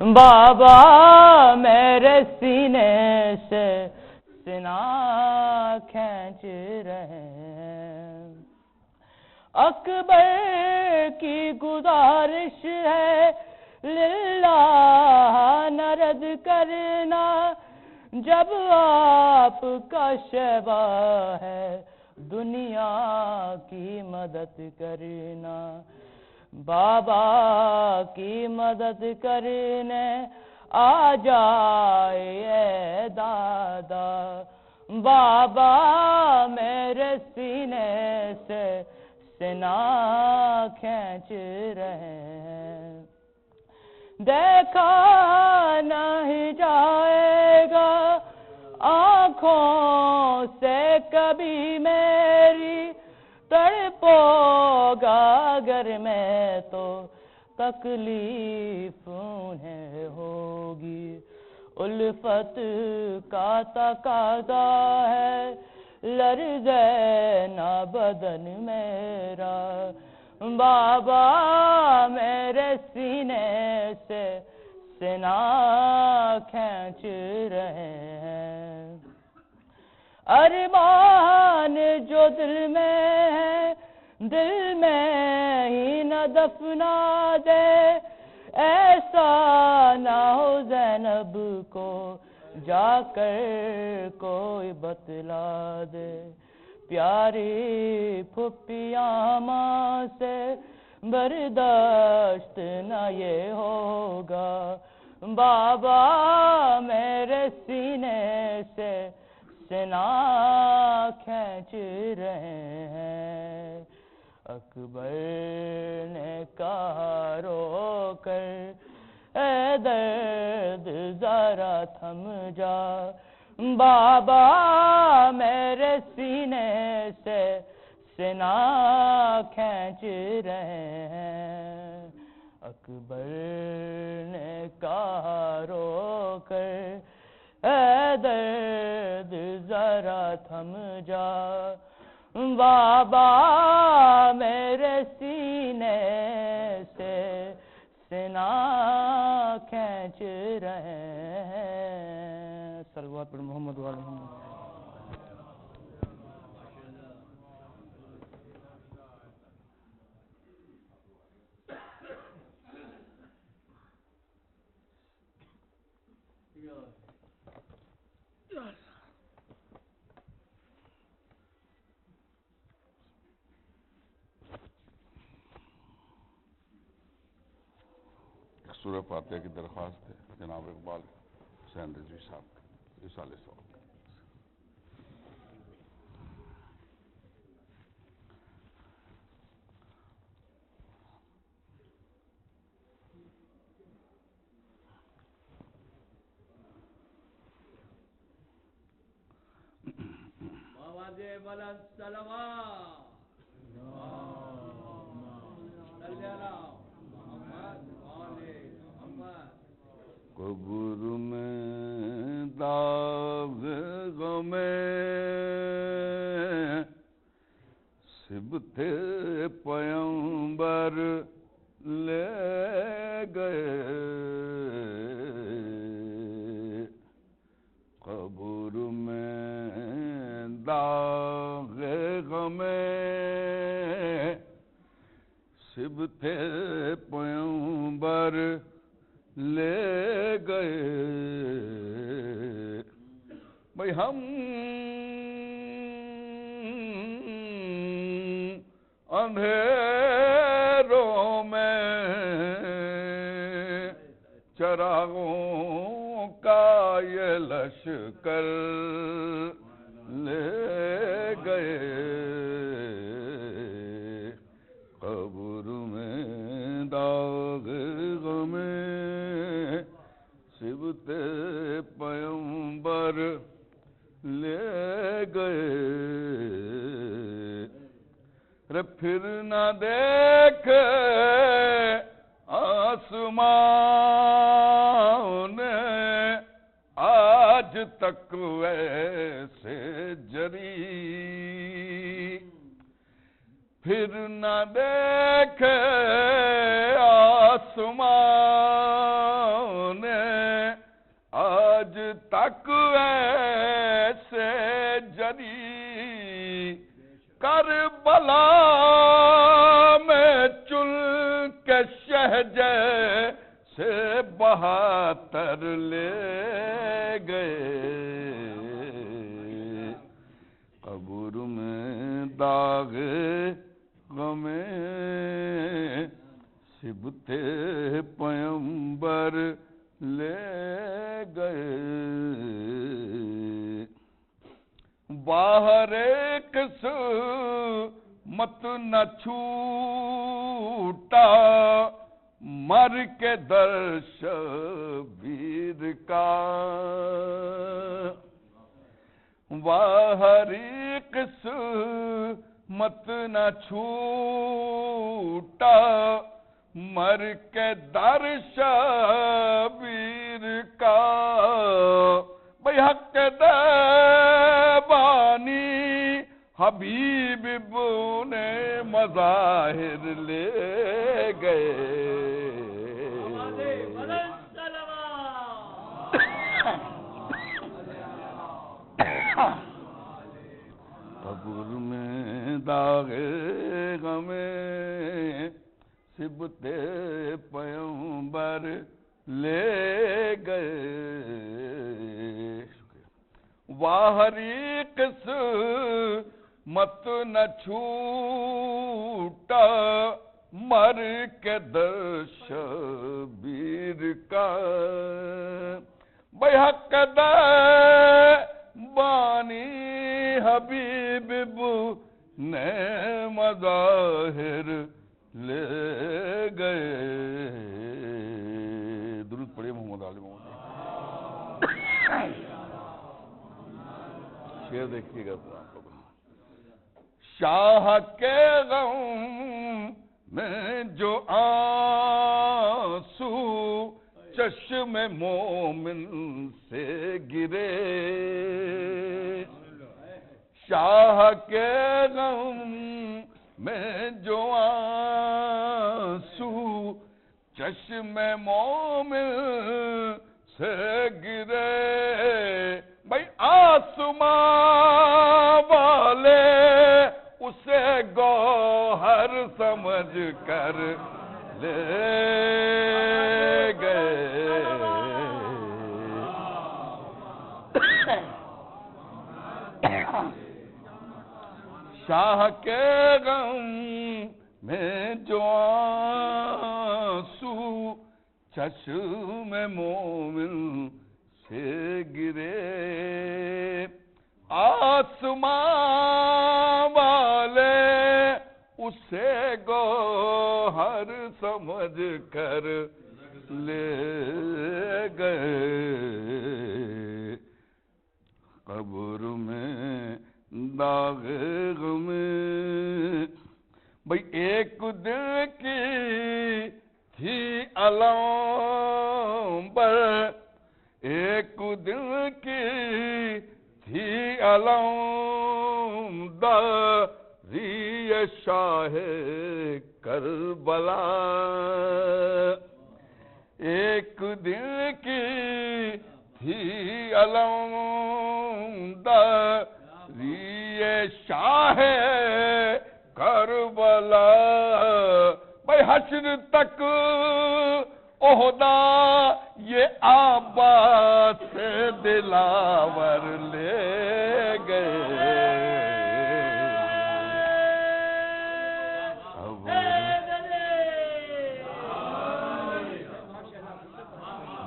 بابا میرے سینے سے سینہ کھینچ رہے ہیں۔ اکبر کی گزارش ہے للہ نہ رد کرنا، جب آپ کا شیوا ہے دنیا کی مدد کرنا۔ بابا کی مدد کرنے آ جائے اے دادا، بابا میرے سینے سے سینہ کھینچ رہے ہیں۔ دیکھا نہیں جائے گا آنکھوں سے کبھی میری، تڑپو گا اگر میں تو تکلیف انہیں ہوگی۔ الفت کا تقاضا ہے لرزے نہ بدن میرا، بابا میرے سینے سے سینہ کھینچ رہے ہیں۔ ارمان جو دل میں ہے دل میں ہی نہ دفنا دے، ایسا نہ ہو زینب کو جا کر کوئی بتلا دے۔ پیاری پھپھیاں ماں سے برداشت نہ یہ ہوگا، بابا میرے سینے سے سینہ کھینچ رہے ہیں۔ اکبر نے کہا رو کر اے درد ذرا تھم جا، بابا میرے سینے سے سینہ کھینچ رہے ہیں۔ اکبر نے کہا رو کر اے درد ذرا تھم جا، بابا میرے سینے سے سینہ کھینچ رہے ہیں۔ صلوات پر محمد و آل محمد۔ سورہ فاتحہ کی درخواست ہے جناب اقبال حسین رضوی صاحب رسالے صاحب۔ بلند سلوات صلی اللہ محمد آلِ محمد۔ قبر میں داغ غم صبت پیمبر لے گئے، قبر میں داغ غم صبت پیمبر لے گئے۔ بھئی ہم اندھیروں میں چراغوں کا یہ لشکر لے گئے، قبر میں داغ غم صبت پیمبر لے گئے۔ رے پھر نہ دیکھ آسمان آج تک ویسے جری، پھر نہ دیکھ آسمان تک ایسے جری کربلا میں چل کے شہجے سے بہاتر لے گئے قبر میں داغ غم سبتے پیمبر لے گئے باہر قسمت نہ چھوٹا مر کے در شبیر کا باہر قسمت نہ چھوٹا مر کے در شبیر کا بھئی حق دیوانی حبیب بنے مظاہر لے گئے قبر میں داغ غم سبتے پیمبر لے گئے واہری قسمت نہ چھوٹا مر کے در شبیر کا بھئی حق بانی حبیب نے مظاہر لے گئے درود پڑھیے محمد علی محمد شعر دیکھیے گا تو آپ لوگ شاہ کے غم میں جو آنسو چشم مومن سے گرے شاہ کے غم میں جو آنسو چشم مومن سے گرے بھئی آسمان والے اسے گوہر سمجھ کر لے گئے شاہ کے غم میں جو آنسو چشم مومن سے گرے آسمان والے اسے گوہر سمجھ کر لے گئے قبر میں داغ غم بھئی ایک دل کی تھی علم پر ایک دل کی تھی علم داری شاہ کربلا ایک دل کی تھی علم داری شاہ کربلا بھئی حشر تک عہدہ یہ عباس سے دلاور لے گئے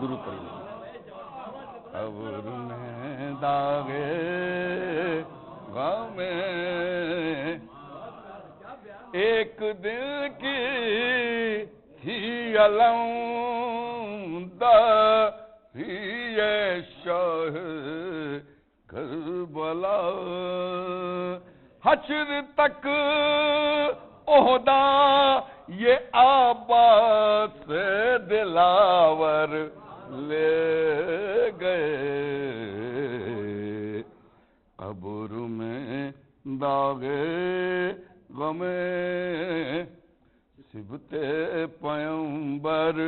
درود پڑھیے قبر میں داغ غم ایک دل کی تھی علم داری شاہ کربلا حشر تک عہدہ یہ عباس سے دلاور لے گئے قبر میں داغ غم سبتے پیمبر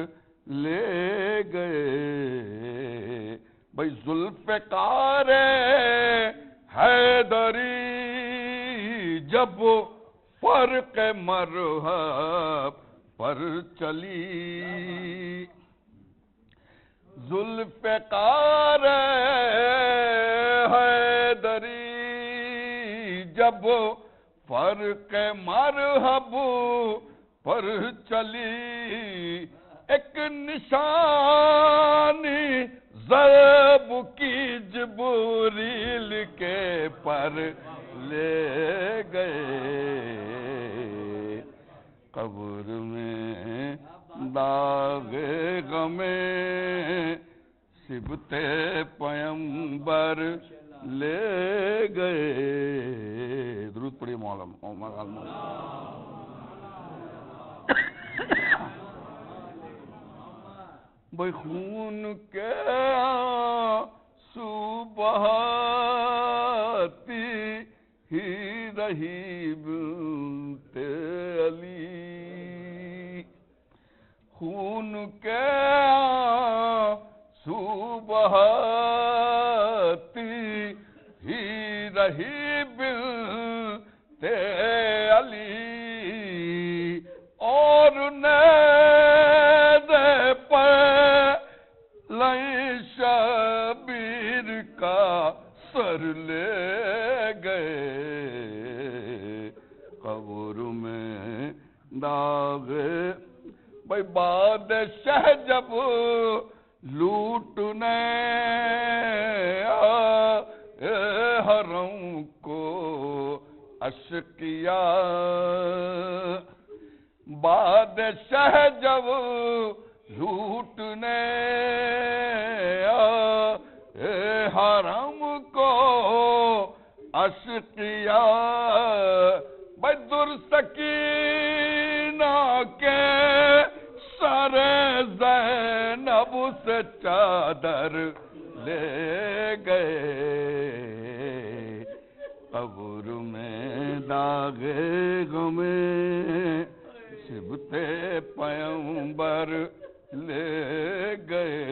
لے گئے بھئی ذوالفقار حیدری جب فرق مرحب پر چلی، ذوالفقار حیدری جب فرق مرحب پر چلی، ایک نشانی ضرب کی جبریل کے پر لے گئے، قبر میں داغ غم صبت پیمبر لے گئے۔ درود پڑھیے مولانا بھئی خون کے آنسو بہاتی ہی رہی بنت علی، خون کے آنسو بہاتی ہی رہی بنت علی، اور شبیر کا سر لے گئے، قبر میں داغ بھئی بادشاہ جب لوٹنے آئے حرم کو اشقیاء، بادشاہ جب لوٹنے آئے حرم کو اشقیاء، بھئی درسکینہ کے سر زینب سے چادر لے گئے، قبر میں داغ غم صبت پیمبر لے گئے،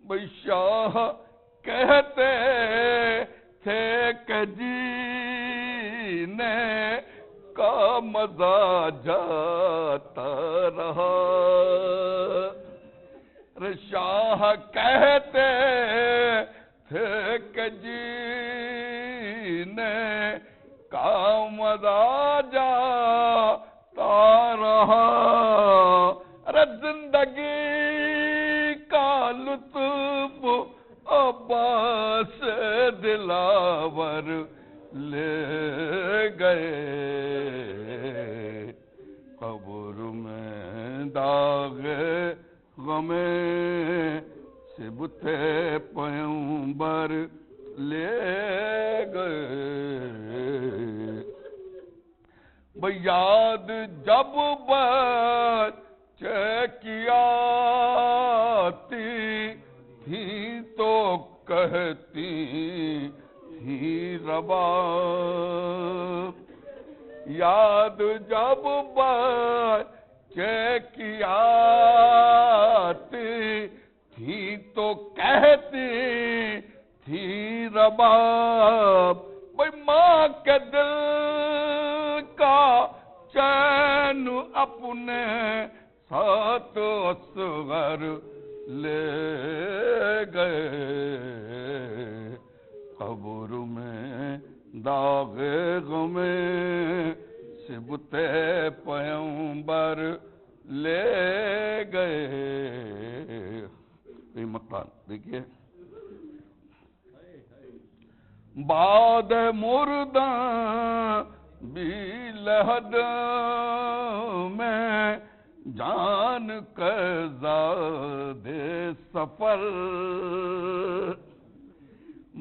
بھئی شاہ کہتے تھے کہ جینے کا مزہ جاتا رہا، شاہ کہتے تھے کہ جینے کا مزہ جاتا رہا، ارے زندگی کا لطف عباس دلاور لے گئے، قبر میں داغ غم صبت پیمبر لے گئے، بھئی یاد جب بچے کی آتی تھی تو کہتی تھی رباب، یاد جب بچے کی آتی تھی تو کہتی تھی رباب، بھئی ماں کے دل کا چین اپنے ساتھ اصغر لے گئے، قبر میں داغ غم صبت پیمبر لے گئے۔ یہ مقام دیکھیے، بعد مردہ بھی لحد میں جان کے زادے سفر،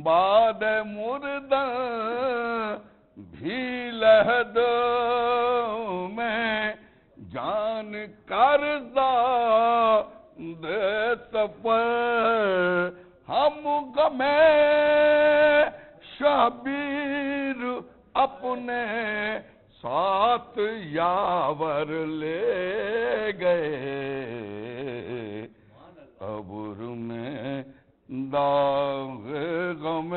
بعد مردہ بھی لحد میں جان کر زادے سفر، ہم غم شبیر اپنے ساتھ یاور لے گئے، قبر میں داغ غم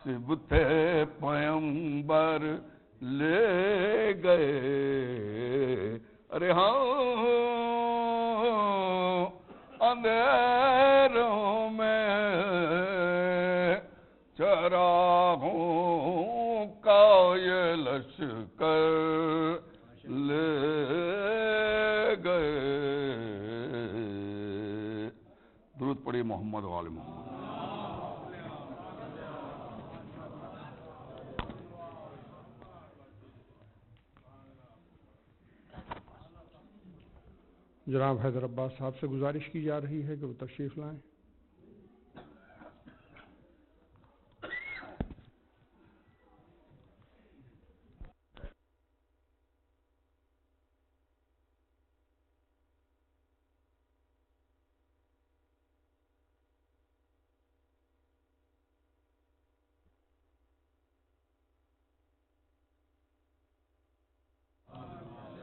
صبت پیمبر لے گئے. ارے ہاں اندھیروں میں چراغوں کا یہ لشکر لے گئے. درود پڑھی محمد وآل محمد. جناب حیدر عباس صاحب سے گزارش کی جا رہی ہے کہ وہ تشریف لائیں.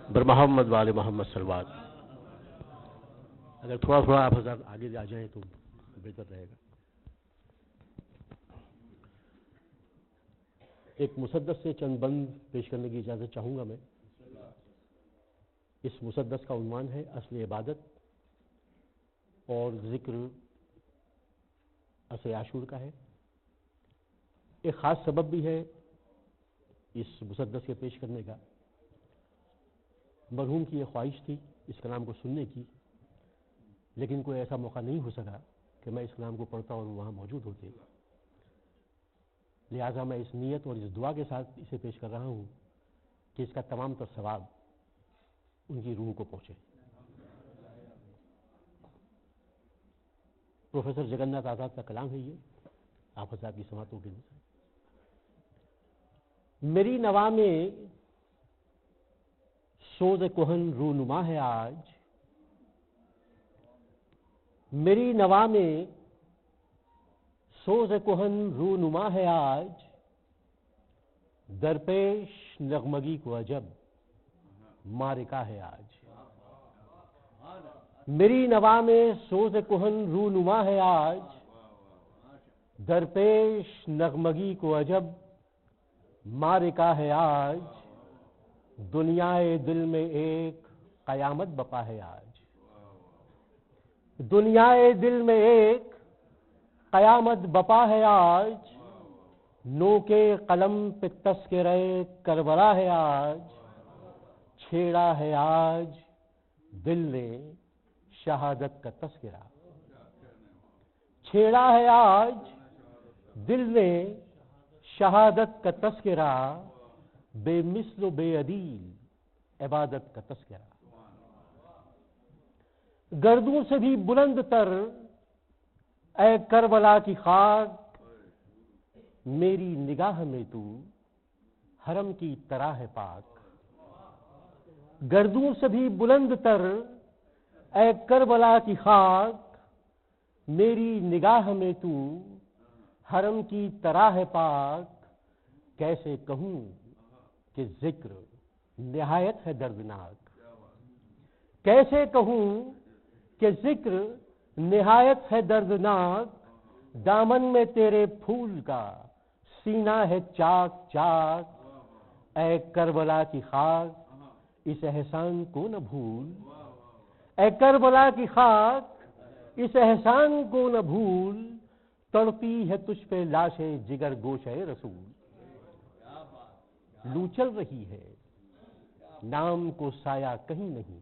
بر محمد والے محمد صلوات. اگر تھوڑا تھوڑا آپ حضرات آگے آ جائیں تو بہتر رہے گا. ایک مسدس سے چند بند پیش کرنے کی اجازت چاہوں گا میں. اس مسدس کا عنوان ہے اصل عبادت اور ذکر اصل عاشور کا ہے. ایک خاص سبب بھی ہے اس مسدس کے پیش کرنے کا. مرحوم کی یہ خواہش تھی اس کلام کو سننے کی، لیکن کوئی ایسا موقع نہیں ہو سکا کہ میں اس کلام کو پڑھتا اور وہاں موجود ہوتے. لہٰذا میں اس نیت اور اس دعا کے ساتھ اسے پیش کر رہا ہوں کہ اس کا تمام تر ثواب ان کی روح کو پہنچے. پروفیسر جگناتھ آزاد کا کلام ہے یہ، آپ حضرات کی سماعتوں کے لیے. میری نوا میں سوز کہن رونما ہے آج، میری نوا میں سوز کہن رونما ہے آج، درپیش نغمگی کو عجب مارکا ہے آج. میری نوا میں سوز کہن رونما ہے آج، درپیش نغمگی کو عجب مارکا ہے آج. دنیائے دل میں ایک قیامت بپا ہے آج، دنیائے دل میں ایک قیامت بپا ہے آج. نو کے قلم پہ تذکرہ کربلا ہے آج، چھیڑا ہے آج دل نے شہادت کا تذکرہ. چھیڑا ہے آج دل نے شہادت کا تذکرہ، بے مثل و بے عدیل عبادت کا تذکرہ. گردوں سے بھی بلند تر اے کربلا کی خاک، میری نگاہ میں تو حرم کی طرح ہے پاک. گردوں سے بھی بلند تر اے کربلا کی خاک، میری نگاہ میں تو حرم کی طرح ہے پاک. کیسے کہوں کہ ذکر نہایت ہے دردناک، کیسے کہوں کہ ذکر نہایت ہے دردناک. دامن میں تیرے پھول کا سینہ ہے چاک چاک. اے کربلا کی خاک اس احسان کو نہ بھول، اے کربلا کی خاک اس احسان کو نہ بھول. تڑپی ہے تجھ پہ لاشِ جگر گوشہ رسول. لو چل رہی ہے نام کو سایہ کہیں نہیں،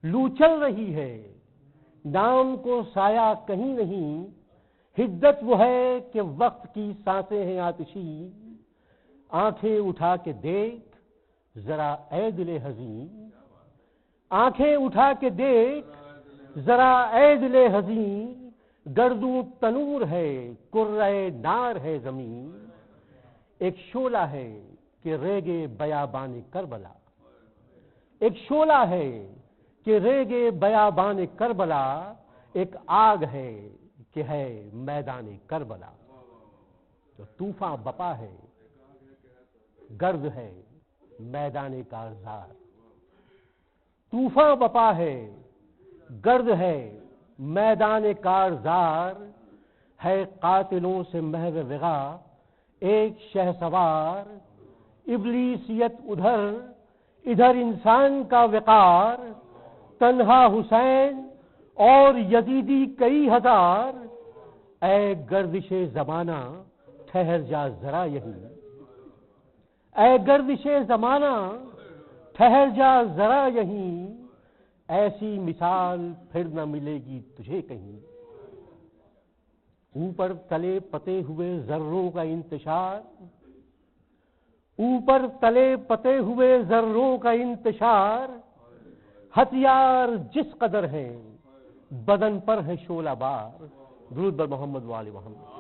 لو چل رہی ہے نام کو سایہ کہیں نہیں. حدت وہ ہے کہ وقت کی سانسیں ہیں آتشی، آنکھیں اٹھا کے دیکھ ذرا اے دل حزین. آنکھیں اٹھا کے دیکھ ذرا اے دل حزین. گردوں تنور ہے کرۂ نار ہے زمین. ایک شعلہ ہے کہ ریگے بیابان کربلا، ایک شعلہ ہے کہ ریگے بیابان کربلا. ایک آگ ہے کہ ہے میدان کربلا. تو طوفان بپا ہے گرد ہے میدان کارزار. طوفان بپا ہے گرد ہے میدان کارزار ہے قاتلوں سے محو وغا ایک شہسوار، ابلیسیت ادھر ادھر انسان کا وقار، تنہا حسین اور یزیدی کئی ہزار، اے گردش زمانہ ٹھہر جا ذرا یہیں، اے گردش زمانہ ٹھہر جا ذرا یہیں، ایسی مثال پھر نہ ملے گی تجھے کہیں۔ اوپر تلے پتے ہوئے ذروں کا انتشار، اوپر تلے پتے ہوئے ذروں کا انتشار، ہتھیار جس قدر ہیں بدن پر ہے شعلہ بار۔ درود بر محمد و آل محمد۔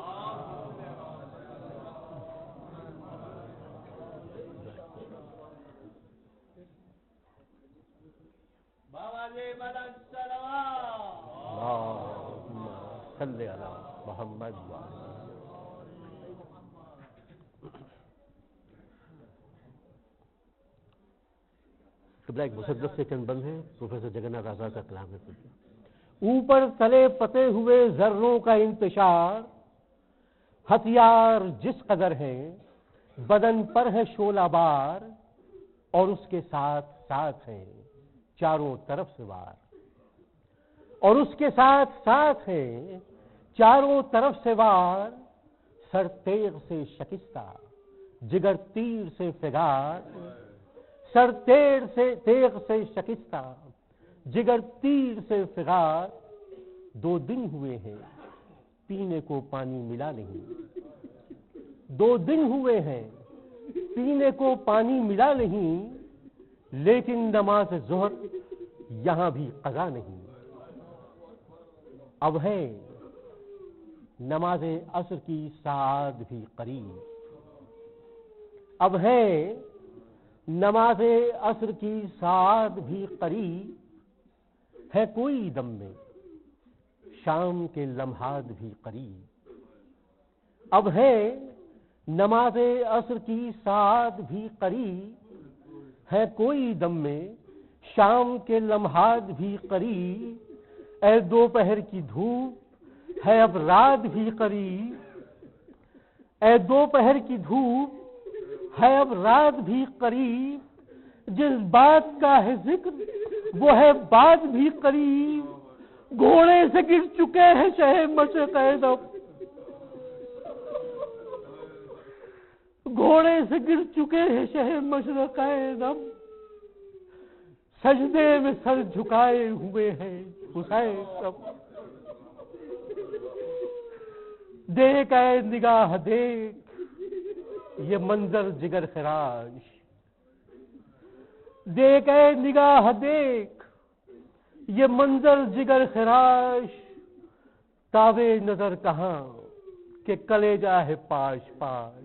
بابا جی مدد سلام۔ اللہم صلی علی محمد و آل محمد۔ قبلہ ایک مسدس سے چند بند ہے، پروفیسر جگناتھ آزاد کا کلام ہے۔ اوپر تلے پتے ہوئے ذروں کا انتشار، ہتھیار جس قدر ہیں بدن پر ہے شعلہ بار، اور اس کے ساتھ ساتھ ہیں چاروں طرف سے وار، اور اس کے ساتھ ساتھ ہیں چاروں طرف سے وار، سر تیغ سے شکستہ جگر تیر سے فگار، سر تیغ سے شکستہ جگر تیر سے فگار، 2 دن ہوئے ہیں پینے کو پانی ملا نہیں، 2 دن ہوئے ہیں پینے کو پانی ملا نہیں، لیکن نماز ظہر یہاں بھی قضا نہیں۔ اب ہے نماز عصر کی ساعت بھی قریب، اب ہے نماز عصر کی ساعت بھی قریب، ہے کوئی دم میں شام کے لمحات بھی قریب، اب ہے نماز عصر کی ساعت بھی قریب، ہے کوئی دم میں شام کے لمحات بھی قریب، اے دوپہر کی دھوپ ہے اب رات بھی قریب، اے دوپہر کی دھوپ ہے اب رات بھی قریب، جس بات کا ہے ذکر وہ ہے بات بھی قریب، گھوڑے سے گر چکے ہیں شہ مشرق دم، گھوڑے سے گر چکے ہیں شہ مشرق دم، سجدے میں سر جھکائے ہوئے ہیں حسین سب، دیکھ اے نگاہ دیکھ یہ منظر جگر خراش، دیکھ اے نگاہ دیکھ یہ منظر جگر خراش، تابے نظر کہاں کہ کلیجہ ہے پاش پاش،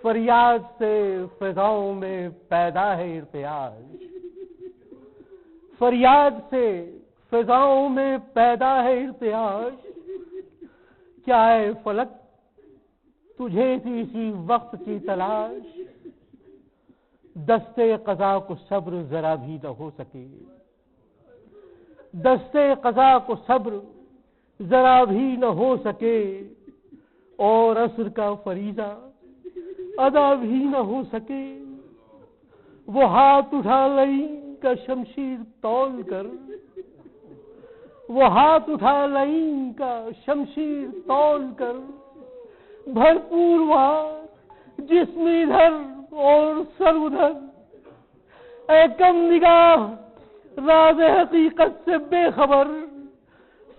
فریاد سے فضاؤں میں پیدا ہے ارتعاش، فریاد سے فضاؤں میں پیدا ہے ارتعاش، کیا ہے فلک تجھے تھی اسی وقت کی تلاش، دستے قضا کو صبر ذرا بھی نہ ہو سکے، دستے قضا کو صبر ذرا بھی نہ ہو سکے، اور عصر کا فریضہ ادا بھی نہ ہو سکے، وہ ہاتھ اٹھا لئیں کا شمشیر تول کر، وہ ہاتھ اٹھا لئیں کا شمشیر تول کر، بھرپور وار جسم ادھر اور سر ادھر، اے کم نگاہ راز حقیقت سے بے خبر،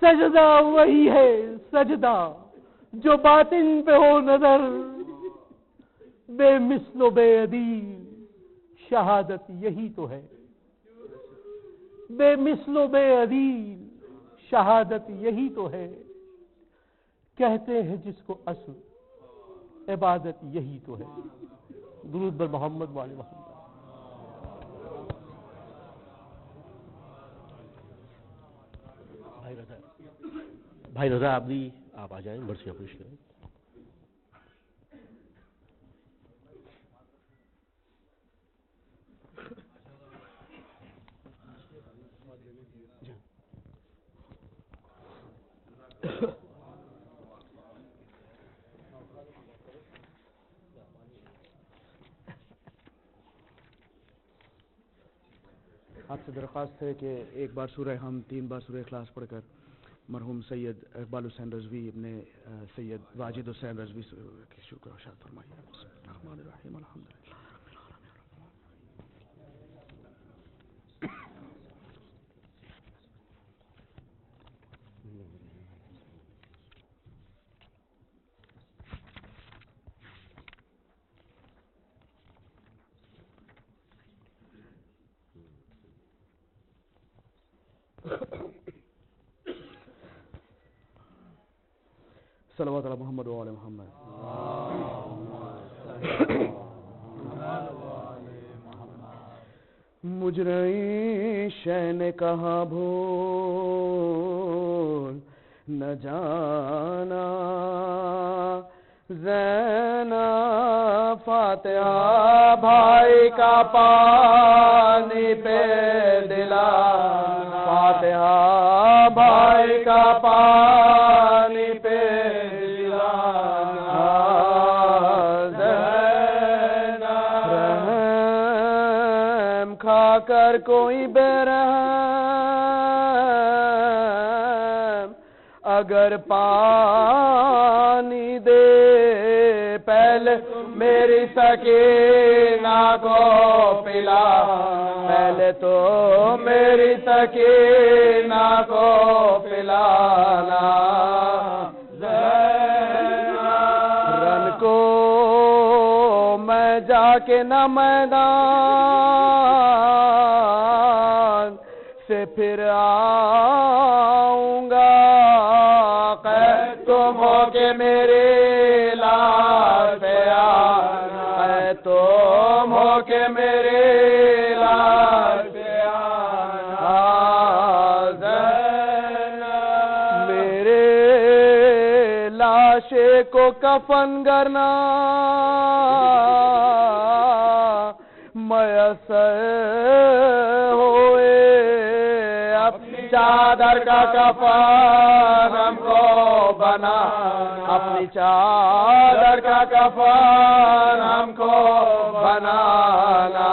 سجدہ وہی ہے سجدہ جو باطن پہ ہو نظر، بے مثل و بے عدیل شہادت یہی تو ہے، بے مثل و بے عدیل شہادت یہی تو ہے، کہتے ہیں جس کو اصل عبادت یہی تو ہے۔ درود بر محمد و آل محمد۔ بھائی رضا عابدی آپ آ جائیں، برسیاں پیش کریں۔ آپ سے درخواست ہے کہ ایک بار سورہ ہم 3 بار سورہ اخلاص پڑھ کر مرحوم سید اقبال حسین رضوی ابن سید واجد حسین رضوی کی شکر و شاد فرمائیے. بسم اللہ الرحمن الرحیم الحمدللہ. صلوات علی محمد و آل محمد. مجرئی شہ نے کہا بھول نہ جانا زینب فاتحہ بھائی کا پانی پہ دلانا فاتحہ بھائی کا پانی پہ دلانا زینب رحم کھا کر کوئی بے رحم اگر پانی دے پہلے میری سکینہ کو پلا پہلے تو میری سکینہ کو پلانا رن کو میں جا کے نہ میدان سے پھر آؤں گا تم ہو کے میرے لاش پہ آنا تم ہو کے میرے لاش پہ آنا میرے لاشے کو کفن کرنا میسر ہوئے اپنی چادر کا کفن ہم کو بنا اپنی چادر کا کفن ہم کو بنانا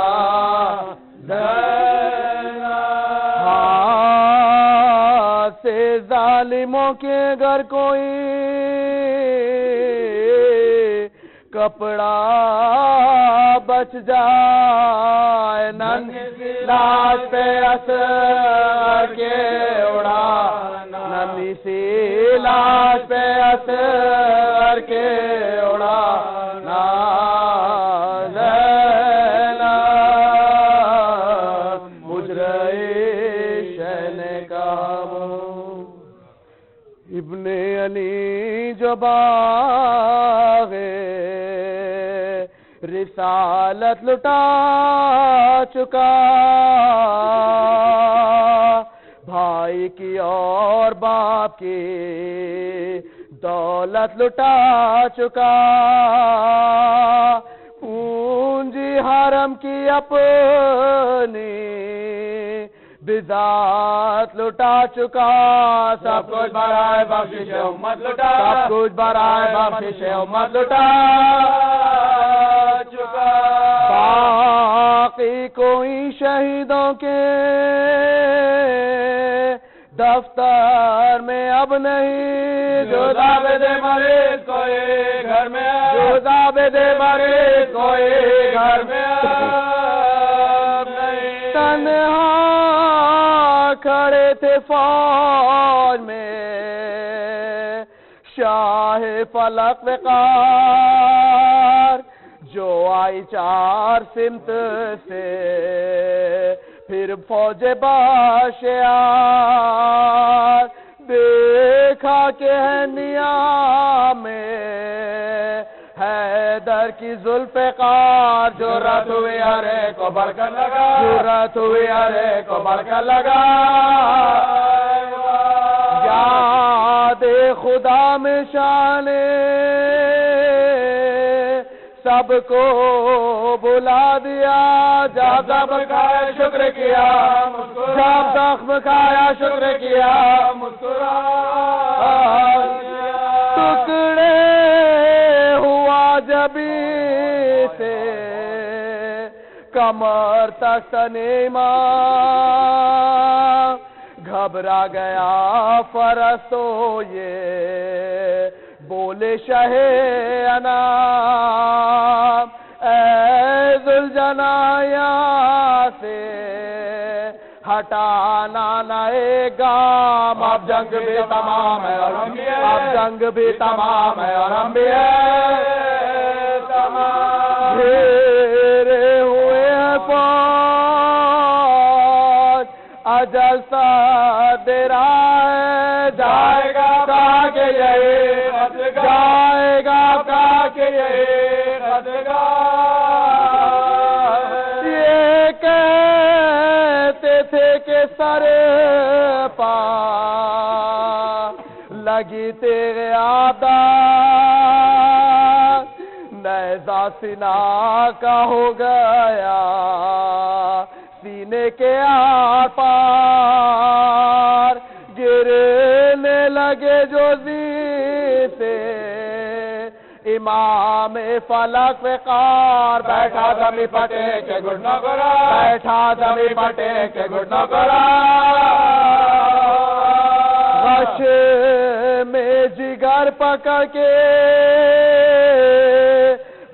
ہاتھ سے ظالموں کے گھر کوئی کپڑا بچ جائے ننھی لاش پہ اثر کے اڑا ننھی سی لاش پہ اثر کے اڑا مجرئی شہن کعبہ ابن علی جو باغے رسالت لٹا چکا بھائی کی اور باپ کی دولت لٹا چکا پونجی حرم کی اپنی بذات لٹا چکا سب کچھ برائے بخشش امت لٹا سب کچھ برائے بخشش امت لٹا چکا باقی کوئی شہیدوں کے دفتر میں اب نہیں جو زابد مریض کوئی گھر میں جو زابد مریض کوئی گھر میں تنہا کھڑے تھے فوج میں شاہ فلک وقار جو آئی 4 سمت سے پھر فوج باشیار دیکھا کہ ہے نیام میں حیدر کی ذوالفقار جرأت ہوئی ارے کو بڑھ کر لگا جرأت ہوئی ارے کو بڑھ کر لگا یاد خدا میں شان سب کو بلا دیا جب زخم کھایا شکر کیا جب زخم کھایا شکر کیا مسکرا ٹکڑے ہوا جبھی سے کمر تک تنیما گھبرا گیا فرس تو یہ بولے شہ انام اے ذوالجنایا سے ہٹانا نئے گام اب جنگ بھی تمام ہے اور ہم بھی ہے اب جنگ بھی تمام ہے اور ہم بھی ہے تمام گھیرے ہوئے ہیں فوج اجل سا دے رہا ہے جائے گا کہا کہ یہی جائے گا کہا کہ یہی یہ کہتے تھے کہ سر پا لگی تیرے آداب نیزہ سینہ کا ہو گیا سینے کے آر پار گرنے لگے جو زین سے امام فلک وقار بیٹھا زمیں پٹے کے گھٹنوں کو بیٹھا زمیں پٹے کے گھٹنوں کو غش میں جگر پکڑ کے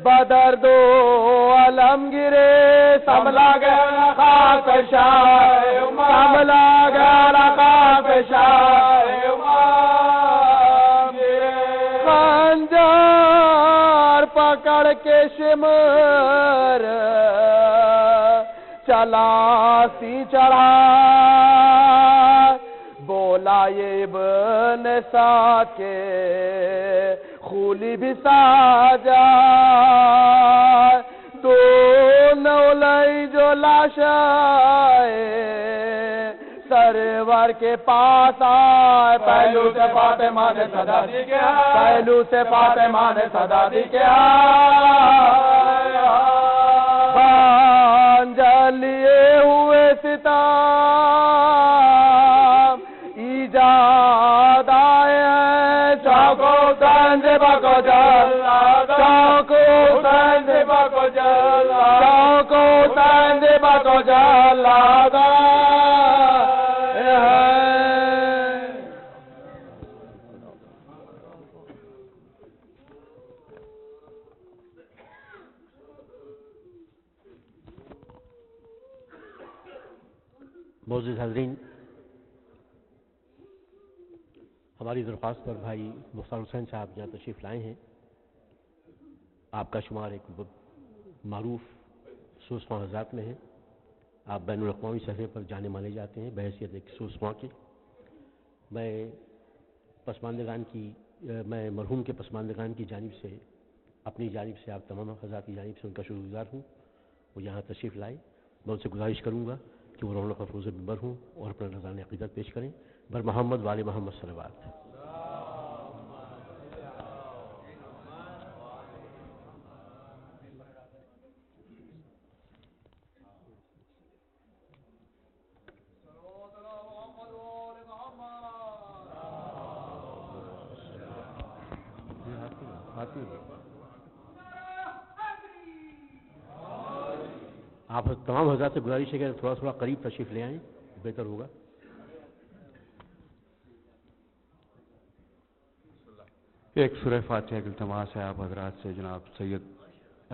بدر دو علم گرے سنبھلا گیا خاک شاہ سنبھلا گیا خاک شاہ خنجر پکڑ کے شمر چلا سی چڑھا بولا یہ ابن سعد کے خولی بھی ساجا دو نولائی جو لاشائے سرور کے پاس آئے پہلو سے فاطمہ نے صدا دی کیا پہلو سے فاطمہ نے صدا دی کیا خنجر لیے ہوئے ستام ایجاد آئے ہیں چاکو سنجبہ کو جلا چاکو سنجبہ کو جلا چاکو سنجبہ کو جلا معزز حاضرین، ہماری درخواست پر بھائی مختار حسین صاحب یہاں تشریف لائے ہیں۔ آپ کا شمار ایک معروف سوسماں حضرات میں ہے، آپ بین الاقوامی سطح پر جانے مانے جاتے ہیں بحیثیت ایک سوسماں کے۔ میں مرحوم کے پسماندگان کی جانب سے اپنی جانب سے آپ تمام حضرات کی جانب سے ان کا شکر گزار ہوں، وہ یہاں تشریف لائے۔ میں ان سے گزارش کروں گا کہ وہ رونق افروز منبر ہوں اور اپنا نذران عقیدت پیش کریں۔ بر محمد وآل محمد صلوات۔ آپ تمام حضرات سے گزارش ہے کہ تھوڑا تھوڑا قریب تشریف لے آئیں، بہتر ہوگا۔ ایک سورہ فاتحہ کی التماس ہے آپ حضرات سے جناب سید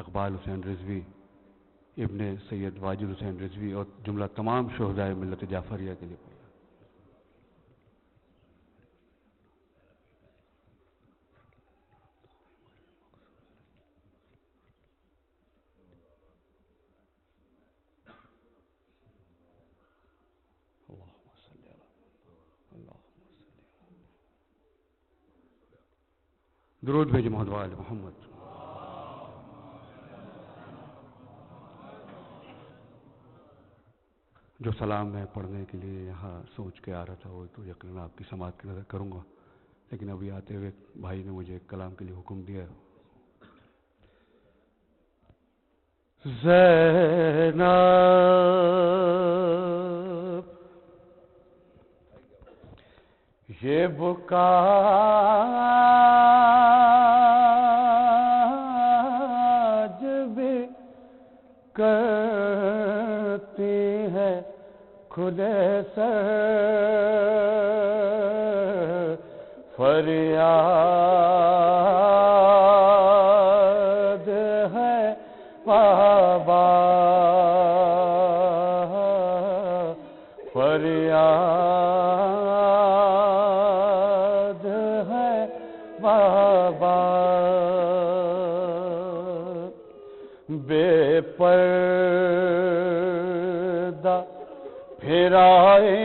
اقبال حسین رضوی ابن سید واجد حسین رضوی اور جملہ تمام شہدائے ملت جعفریہ کے لیے۔ درود بھیج محمد وآل محمد۔ جو سلام میں پڑھنے کے لیے یہاں سوچ کے آ رہا تھا وہ تو یقیناً آپ کی سماعت کی نظر کروں گا، لیکن ابھی آتے ہوئے بھائی نے مجھے ایک کلام کے لیے حکم دیا۔ زینب یہ بکا بھی کرتی ہے کھلے سر فریاد ہے بابا فریاد ہے بابا بے پردہ پھرائے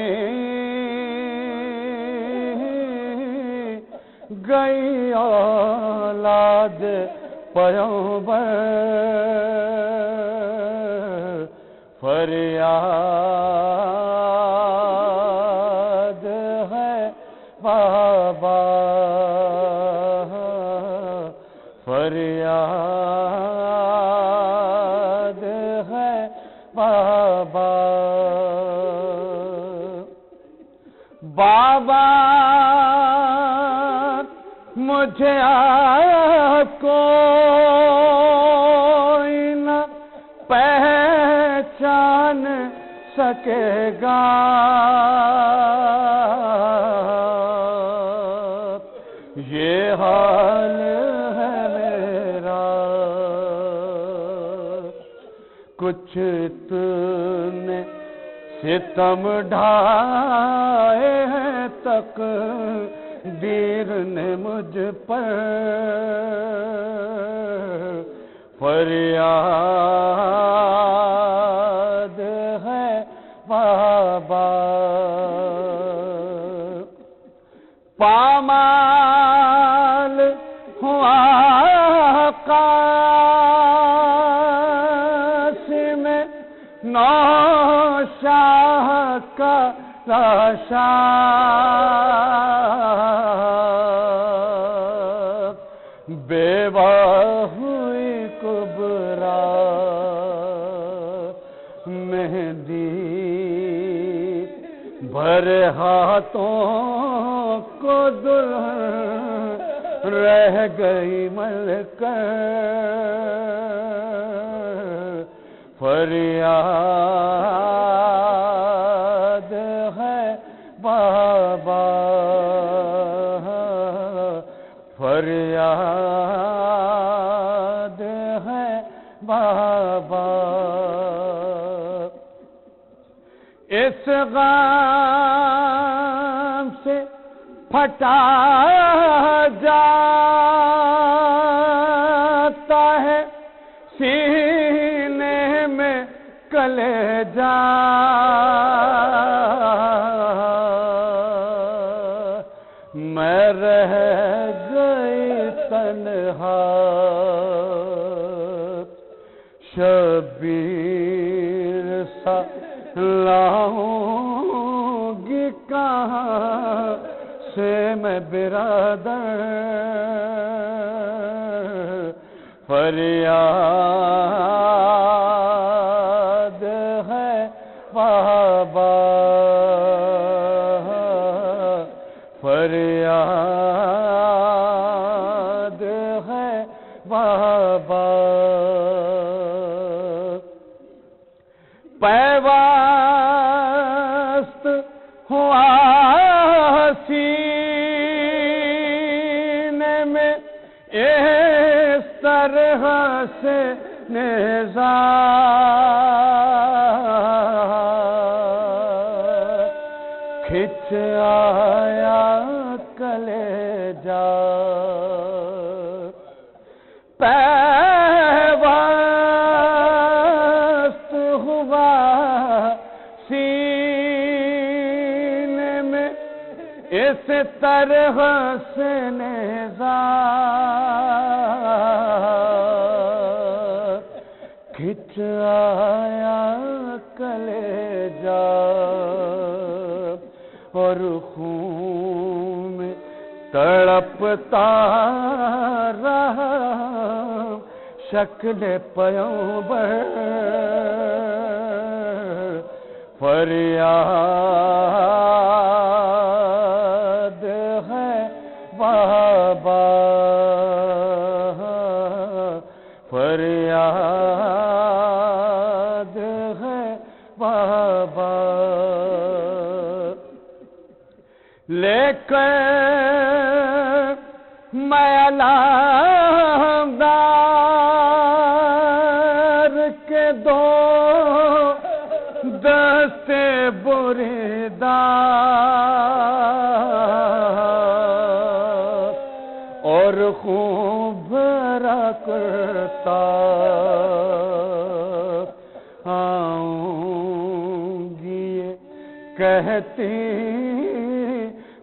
گئی اولاد پیغمبر فریاد ہے بابا فریاد ہے بابا بابا مجھے کوئی نہ پہچان سکے گا یہ حال ہے میرا کچھ تُونے ستم ڈھائے ہیں تقدیر نے مجھ پر فریاد ہے بابا پامال ہوا قاسم نو شاہ کا لاشا بیوہ ہوئی کبرا مہندی بھرے ہاتھوں کو دلہن رہ گئی مل کر فریاد ہے بابا فریاد ہے بابا اس غم سے پھٹا جاتا ہے سینے میں کلیجہ میں رہ گئی تنہا شبیر سا لاؤں گی کہاں سے میں برادر فریاد ہے بابا فریاد ہے بابا پیوست ہوا سینے میں اس طرح سے نیزہ کھچ آیا کلیجہ پیوست ہوا سینے میں اس طرح سے نیزہ کھچ آیا کلیجہ اور خون میں تڑپتا رہا شکل پیغمبر فریاد لے کر میں علامدار کے دو دستے بریدار اور خون بھرا کرتا آؤں گی کہتی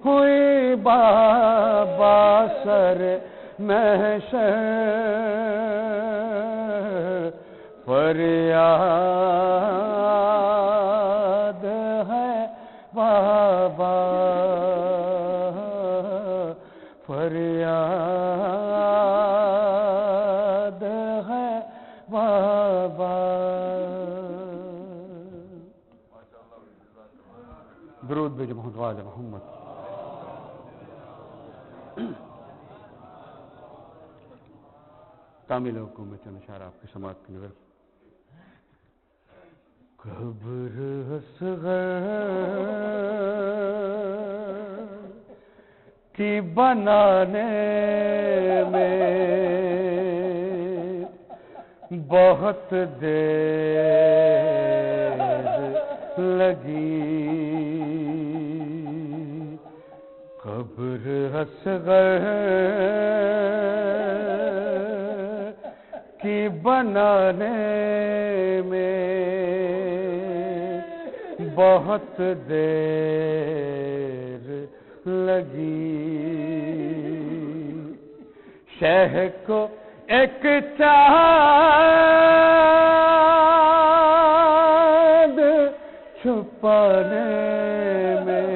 ہوئی بابا سر محشر فریاد ہے بابا فریاد ہے بابا. درود بجا محمد وآل محمد. کامل حکومت اشعار آپ کی سماعت کی نظر. قبر اصغر کی بنانے میں بہت دیر لگی. قبر اصغر کی بنانے میں بہت دیر لگی. شہ کو ایک چاند چھپانے میں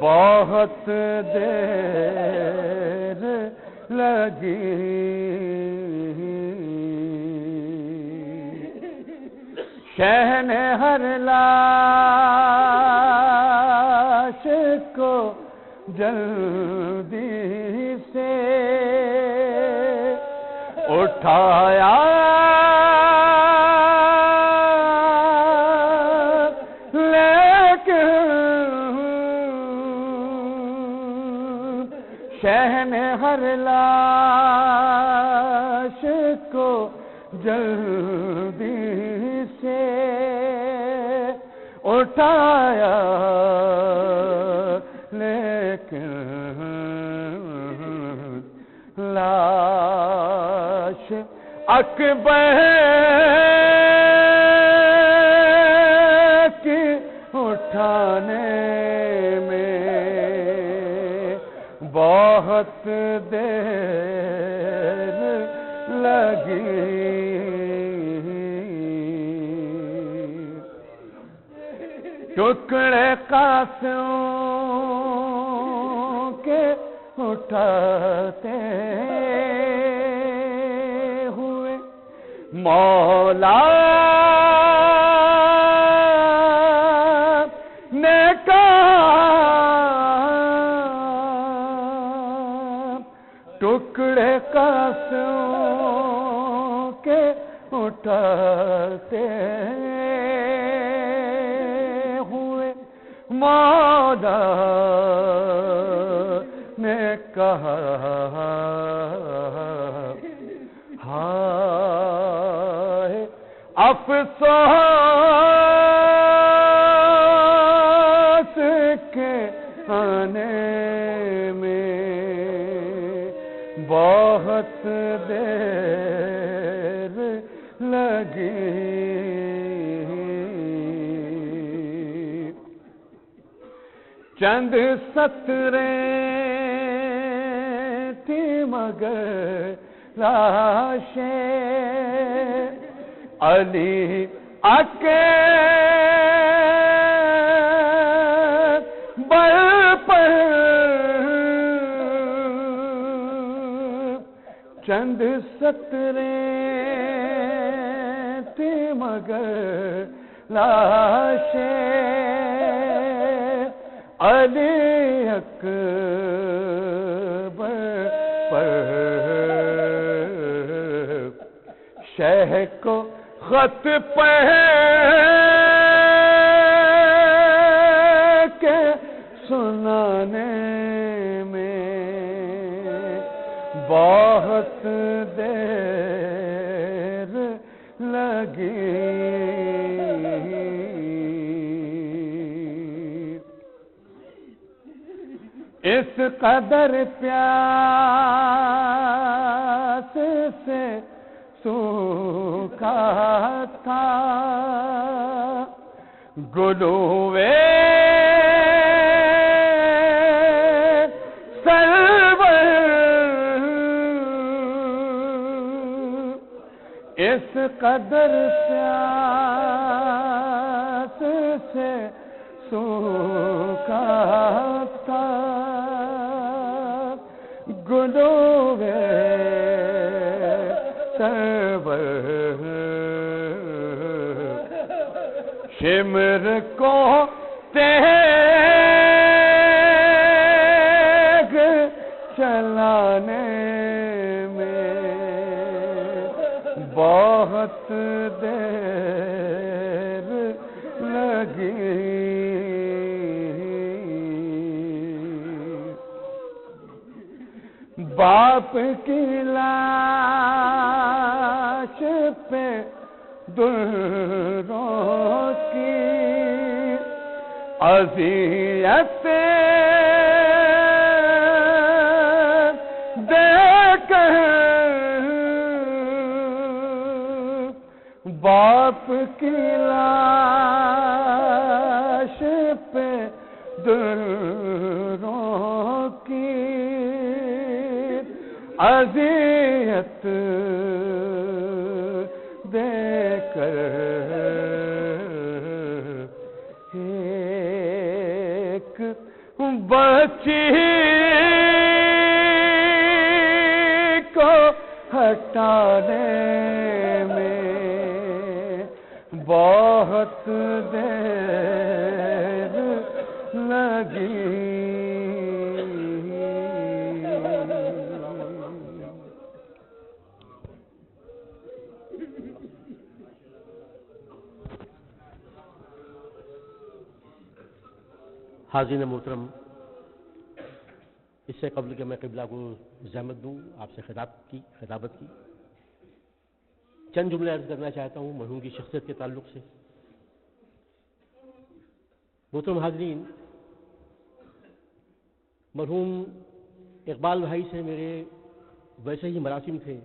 بہت دیر لگی. شہ نے ہر لاش کو جلدی سے اٹھایا شہ نے ہر لاش کو جلدی سے اٹھایا لیکن لاش اکبر کی اٹھانے بہت دیر لگی. ٹکڑے قاسم کے اٹھاتے ہوئے مولا نے ٹکڑے قاسم کے اٹھاتے ہوئے مولا نے کہا ہائے افسوس کے آنے بہت دیر لگی. چند سطریں تھی مگر لاشیں علی اکبر پر چند سطریں تھی مگر لاشیں علی اکبر پر. شہ کو خط پہ کے سنانے میں بہت دیر لگی، اس قدر پیاس سے سوکھا تھا گلوے سرور، اس قدر پیاس سے سوکھا تھا گلوے سرور، شمر کو تیغ چلانے میں بہت دیر لگی، باپ کی لاش پہ دروں کی اذیتیں دیکھ کر، باپ کی لاش پہ دروں کی اذیت دیکھ کر ایک بچی کو ہٹانے میں بہت دیر لگی، حاضرین محترم، اس سے قبل کہ میں قبلہ کو زحمت دوں، آپ سے خطابت کی چند جملے عرض کرنا چاہتا ہوں مرحوم کی شخصیت کے تعلق سے۔ محترم حاضرین، مرحوم اقبال بھائی سے میرے ویسے ہی مراسم تھے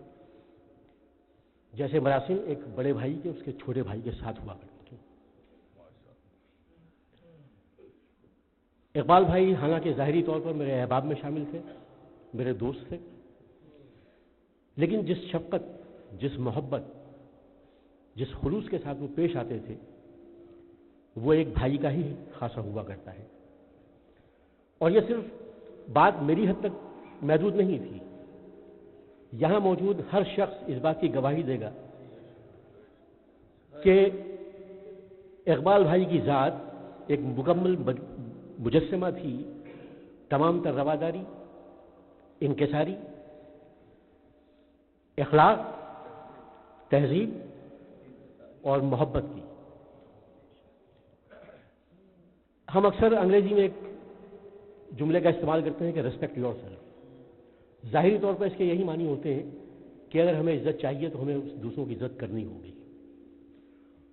جیسے مراسم ایک بڑے بھائی کے اس کے چھوٹے بھائی کے ساتھ ہوا کرتے تھے۔ اقبال بھائی حالانکہ ظاہری طور پر میرے احباب میں شامل تھے، میرے دوست تھے، لیکن جس شفقت، جس محبت، جس خلوص کے ساتھ وہ پیش آتے تھے وہ ایک بھائی کا ہی خاصا ہوا کرتا ہے۔ اور یہ صرف بات میری حد تک محدود نہیں تھی، یہاں موجود ہر شخص اس بات کی گواہی دے گا کہ اقبال بھائی کی ذات ایک مکمل مجسمہ تھی تمام تر رواداری، انکساری، اخلاق، تہذیب اور محبت کی۔ ہم اکثر انگریزی میں ایک جملے کا استعمال کرتے ہیں کہ ریسپیکٹ یور سیلف۔ ظاہری طور پر اس کے یہی معنی ہوتے ہیں کہ اگر ہمیں عزت چاہیے تو ہمیں دوسروں کی عزت کرنی ہوگی،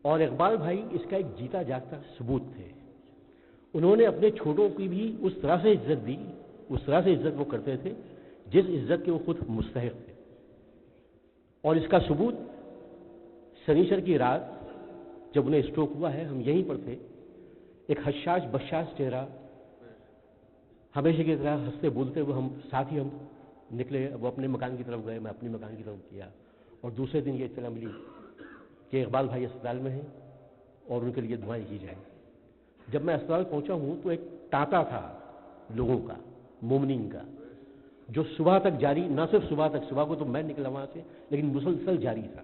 اور اقبال بھائی اس کا ایک جیتا جاگتا ثبوت تھے۔ انہوں نے اپنے چھوٹوں کی بھی اس طرح سے عزت دی، اس طرح سے عزت وہ کرتے تھے جس عزت کے وہ خود مستحق تھے۔ اور اس کا ثبوت سنیچر کی رات جب انہیں اسٹروک ہوا ہے، ہم یہیں پر تھے، ایک حشاش بشاش چہرہ، ہمیشہ کی طرح ہنستے بولتے ہوئے ہم ساتھ ہی ہم نکلے، وہ اپنے مکان کی طرف گئے، میں اپنے مکان کی طرف کیا، اور دوسرے دن یہ اطلاع ملی کہ اقبال بھائی اسپتال میں ہیں اور ان کے لیے دعائیں کی جائیں۔ جب میں اسپتال پہنچا ہوں تو ایک تانتا تھا لوگوں کا، مومنین کا، جو صبح تک جاری، نہ صرف صبح تک، صبح کو تو میں نکلا وہاں سے، لیکن مسلسل جاری تھا۔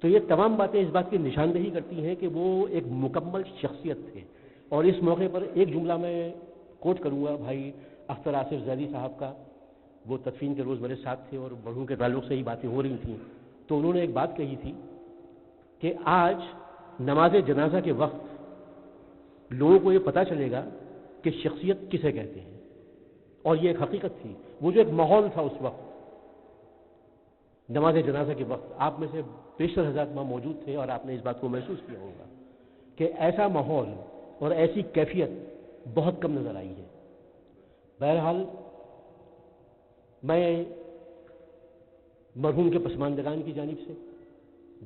تو یہ تمام باتیں اس بات کی نشاندہی کرتی ہیں کہ وہ ایک مکمل شخصیت تھے۔ اور اس موقع پر ایک جملہ میں کوٹ کروں گا بھائی اختر آصف زیدی صاحب کا، وہ تدفین کے روز میرے ساتھ تھے اور مرحوم کے تعلق سے ہی باتیں ہو رہی تھیں، تو انہوں نے ایک بات کہی تھی کہ آج نماز جنازہ کے وقت لوگوں کو یہ پتہ چلے گا کہ شخصیت کسے کہتے ہیں، اور یہ ایک حقیقت تھی. وہ جو ایک ماحول تھا اس وقت نماز جنازہ کے وقت، آپ میں سے بیشتر حضرات وہاں موجود تھے اور آپ نے اس بات کو محسوس کیا ہوگا کہ ایسا ماحول اور ایسی کیفیت بہت کم نظر آئی ہے. بہرحال میں مرحوم کے پسماندگان کی جانب سے،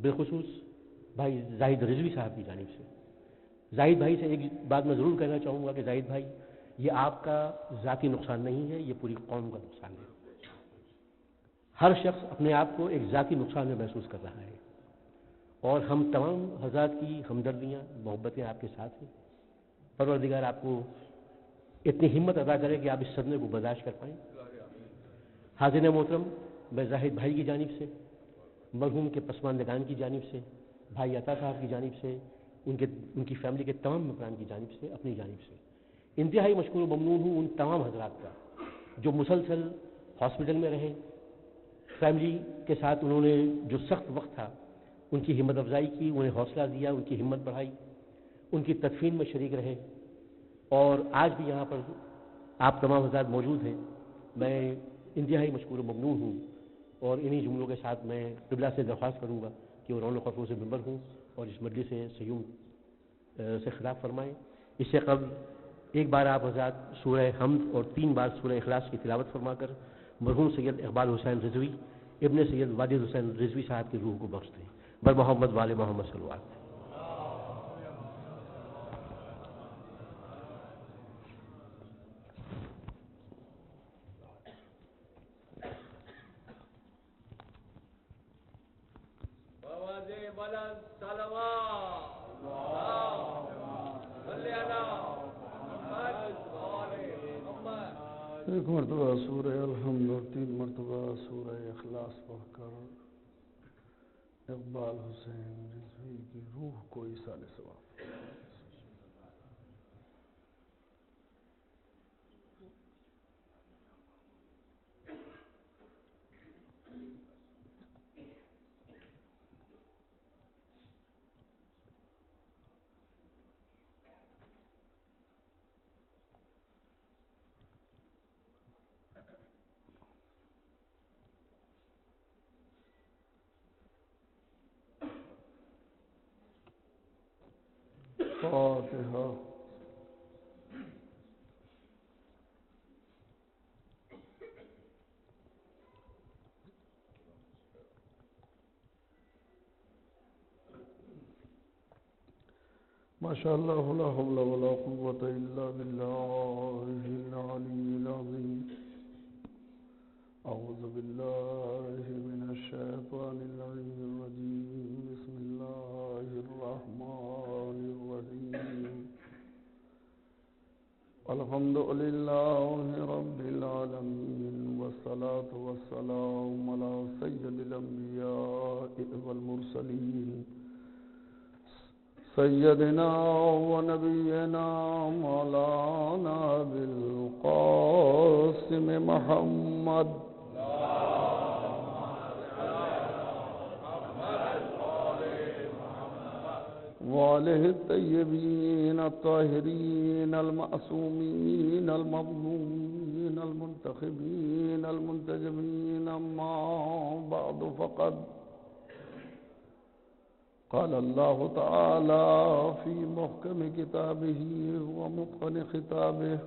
بالخصوص بھائی زاہد رضوی صاحب کی جانب سے، زاہد بھائی سے ایک بات میں ضرور کہنا چاہوں گا کہ زاہد بھائی، یہ آپ کا ذاتی نقصان نہیں ہے، یہ پوری قوم کا نقصان ہے. ہر شخص اپنے آپ کو ایک ذاتی نقصان میں محسوس کر رہا ہے، اور ہم تمام حضرات کی ہمدردیاں محبتیں آپ کے ساتھ ہیں. پروردگار آپ کو اتنی ہمت عطا کرے کہ آپ اس صدمے کو برداشت کر پائیں. حاضرین محترم، میں زاہد بھائی کی جانب سے، مرحوم کے پسماندگان کی جانب سے، بھائی عطا صاحب کی جانب سے، ان کی فیملی کے تمام ممبران کی جانب سے، اپنی جانب سے انتہائی مشکور و ممنون ہوں ان تمام حضرات کا جو مسلسل ہاسپٹل میں رہے. فیملی کے ساتھ انہوں نے جو سخت وقت تھا ان کی ہمت افزائی کی، انہیں حوصلہ دیا، ان کی ہمت بڑھائی، ان کی تدفین میں شریک رہے. اور آج بھی یہاں پر آپ تمام حضرات موجود ہیں. میں انتہائی مشکور و ممنون ہوں، اور انہی جملوں کے ساتھ میں قبلہ سے درخواست کروں گا کہ وہ رونق افروز ممبر ہوں اور اس مجلس سے سیوم سے خطاب فرمائیں. اس سے قبل ایک بار آپ حضرات سورہ حمد اور 3 بار سورہ اخلاص کی تلاوت فرما کر مرحوم سید اقبال حسین رضوی ابن سید واجد حسین رضوی صاحب کی روح کو بخش دیں. بر محمد وال محمد صلی اللہ علیہ وسلم. ایک مرتبہ سورہ الحمد اور 3 مرتبہ سورہ اخلاص پڑھ کر اقبال حسین رضوی کی روح کو ایصال ثواب. فاتحہ. ماشاء اللہ لا حول ولا قوة الا باللہ العلی العظیم. اعوذ باللہ من الشیطان اللعین الرجیم. بسم اللہ الرحمن الرحیم. الحمد للہ رب العالمین والصلاة والسلام علی سید الانبیاء والمرسلین سیدنا و نبینا مولانا بالقاسم محمد وآلہ الطیبین الطاہرین المعصومین المظلومین المنتخبین المنتجبین. اما بعد فقد قال الله تعالى في محكم كتابه ومتقن خطابه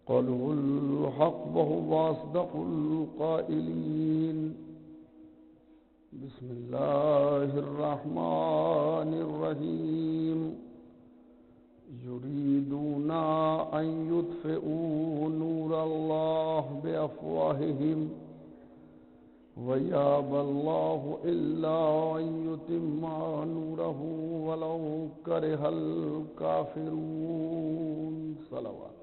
قالوا الحق وهو أصدق القائلين. بسم الله الرحمن الرحيم. يريدون أن يطفئوا نور الله بأفواههم وَيَأْبَى اللَّهُ إِلَّا أَن يُتِمَّ نُورَهُ وَلَوْ كَرِهَ الْكَافِرُونَ. صلوات.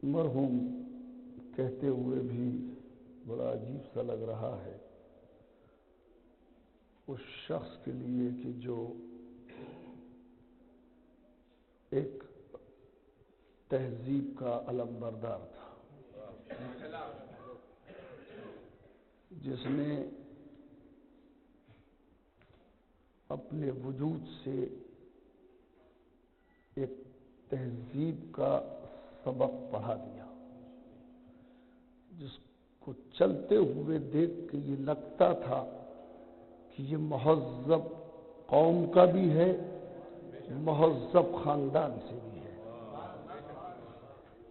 مرحوم کہتے ہوئے بھی بڑا عجیب سا لگ رہا ہے اس شخص کے لیے کہ جو ایک تہذیب کا علم بردار تھا، جس نے اپنے وجود سے ایک تہذیب کا سبق پڑھا دیا، جس کو چلتے ہوئے دیکھ کے یہ لگتا تھا کہ یہ مہذب قوم کا بھی ہے، مہذب خاندان سے بھی ہے۔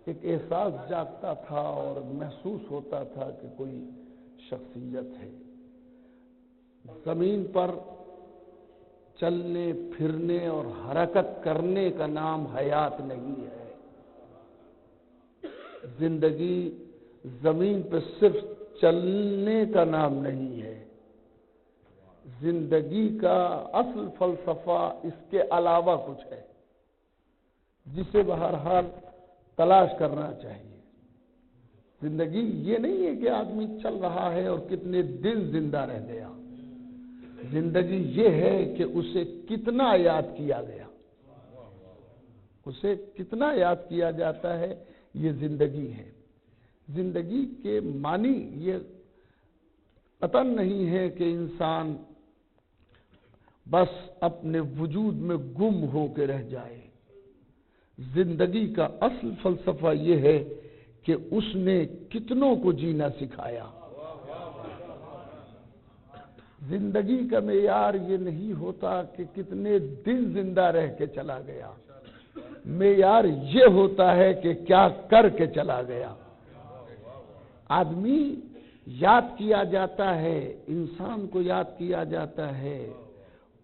ایک احساس جاگتا تھا اور محسوس ہوتا تھا کہ کوئی شخصیت ہے۔ زمین پر چلنے پھرنے اور حرکت کرنے کا نام حیات نہیں ہے۔ زندگی زمین پہ صرف چلنے کا نام نہیں ہے۔ زندگی کا اصل فلسفہ اس کے علاوہ کچھ ہے، جسے بہرحال تلاش کرنا چاہیے۔ زندگی یہ نہیں ہے کہ آدمی چل رہا ہے اور کتنے دن زندہ رہ گیا۔ زندگی یہ ہے کہ اسے کتنا یاد کیا گیا، اسے کتنا یاد کیا جاتا ہے، یہ زندگی ہے۔ زندگی کے معنی یہ قطعاً نہیں ہے کہ انسان بس اپنے وجود میں گم ہو کے رہ جائے۔ زندگی کا اصل فلسفہ یہ ہے کہ اس نے کتنوں کو جینا سکھایا۔ زندگی کا معیار یہ نہیں ہوتا کہ کتنے دن زندہ رہ کے چلا گیا، معیار یہ ہوتا ہے کہ کیا کر کے چلا گیا۔ آدمی یاد کیا جاتا ہے، انسان کو یاد کیا جاتا ہے،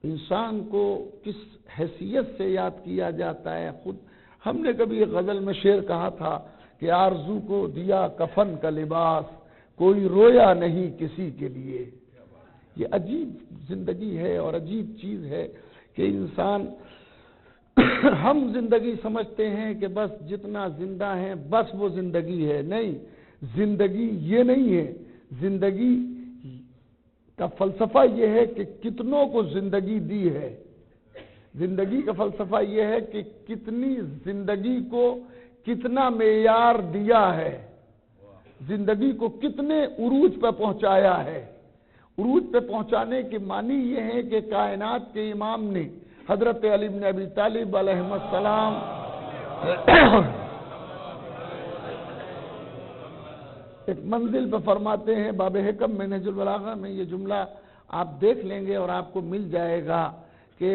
انسان کو کس حیثیت سے یاد کیا جاتا ہے۔ خود ہم نے کبھی ایک غزل میں شعر کہا تھا کہ آرزو کو دیا کفن کا لباس، کوئی رویا نہیں کسی کے لیے۔ یہ عجیب زندگی ہے اور عجیب چیز ہے کہ انسان ہم زندگی سمجھتے ہیں کہ بس جتنا زندہ ہیں بس وہ زندگی ہے۔ نہیں، زندگی یہ نہیں ہے۔ زندگی کا فلسفہ یہ ہے کہ کتنوں کو زندگی دی ہے۔ زندگی کا فلسفہ یہ ہے کہ کتنی زندگی کو کتنا معیار دیا ہے، زندگی کو کتنے عروج پہ پہنچایا ہے۔ عروج پہ پہنچانے کے معنی یہ ہے کہ کائنات کے امام نے حضرت علی بن ابی طالب علیہ السلام ایک منزل پہ فرماتے ہیں، باب حکم میں نہج البلاغہ میں یہ جملہ آپ دیکھ لیں گے اور آپ کو مل جائے گا کہ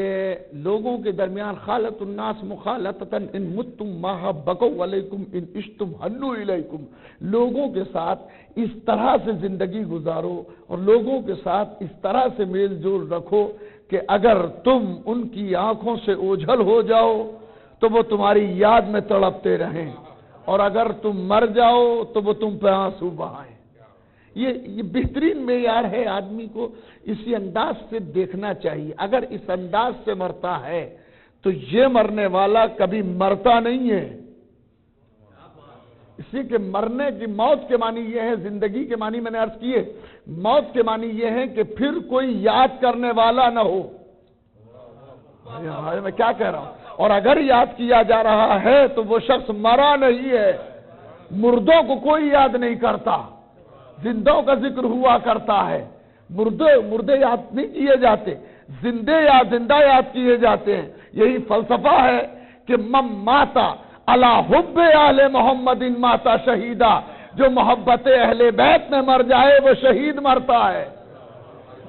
لوگوں کے درمیان خالط الناس مخالطتاً ان متتم ما بقوا علیکم ان عشتم حنوا الیکم، لوگوں کے ساتھ اس طرح سے زندگی گزارو اور لوگوں کے ساتھ اس طرح سے میل جول رکھو کہ اگر تم ان کی آنکھوں سے اوجھل ہو جاؤ تو وہ تمہاری یاد میں تڑپتے رہیں، اور اگر تم مر جاؤ تو وہ تم پہ آنسو بہائیں۔ یہ بہترین معیار ہے، آدمی کو اسی انداز سے دیکھنا چاہیے۔ اگر اس انداز سے مرتا ہے تو یہ مرنے والا کبھی مرتا نہیں ہے۔ اسی کے مرنے کی موت کے معنی یہ ہے، زندگی کے معنی میں نے عرض کیے، موت کے معنی یہ ہے کہ پھر کوئی یاد کرنے والا نہ ہو۔ میں کیا کہہ رہا ہوں؟ اور اگر یاد کیا جا رہا ہے تو وہ شخص مرا نہیں ہے۔ مردوں کو کوئی یاد نہیں کرتا، زندوں کا ذکر ہوا کرتا ہے۔ مردے یاد نہیں کیے جاتے، زندہ یاد کیے جاتے ہیں۔ یہی فلسفہ ہے کہ من ماتا علی حب اہل محمد ماتا شہیدہ، جو محبت اہل بیت میں مر جائے وہ شہید مرتا ہے۔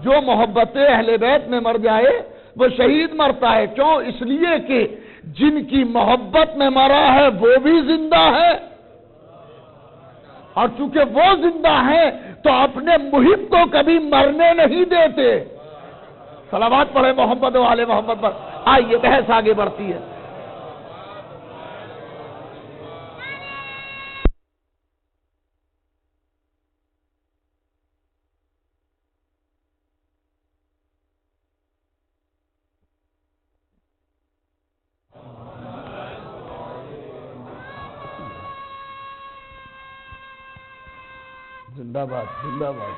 جو محبت اہل بیت میں مر جائے وہ شہید مرتا ہے۔ کیوں؟ اس لیے کہ جن کی محبت میں مرا ہے وہ بھی زندہ ہے، اور چونکہ وہ زندہ ہیں تو اپنے محب کو کبھی مرنے نہیں دیتے۔ صلوات پڑھے محمد و آل محمد پر۔ آئیے بحث آگے بڑھتی ہے۔ زندہ باد، زندہ باد۔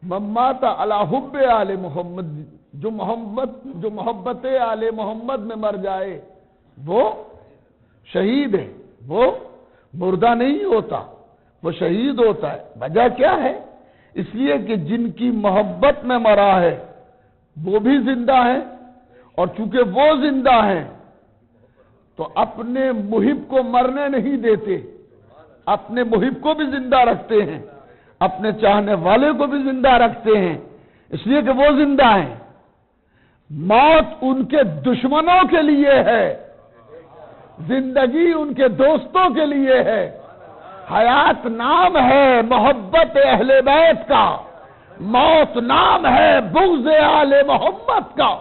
من مات علی حب آل محمد، جو محبت آل محمد میں مر جائے وہ شہید ہے، وہ مردہ نہیں ہوتا، وہ شہید ہوتا ہے۔ وجہ کیا ہے؟ اس لیے کہ جن کی محبت میں مرا ہے وہ بھی زندہ ہے، اور چونکہ وہ زندہ ہیں تو اپنے محب کو مرنے نہیں دیتے، اپنے محب کو بھی زندہ رکھتے ہیں، اپنے چاہنے والے کو بھی زندہ رکھتے ہیں، اس لیے کہ وہ زندہ ہیں۔ موت ان کے دشمنوں کے لیے ہے، زندگی ان کے دوستوں کے لیے ہے۔ حیات نام ہے محبت اہل بیت کا، موت نام ہے بغض آل محمد کا۔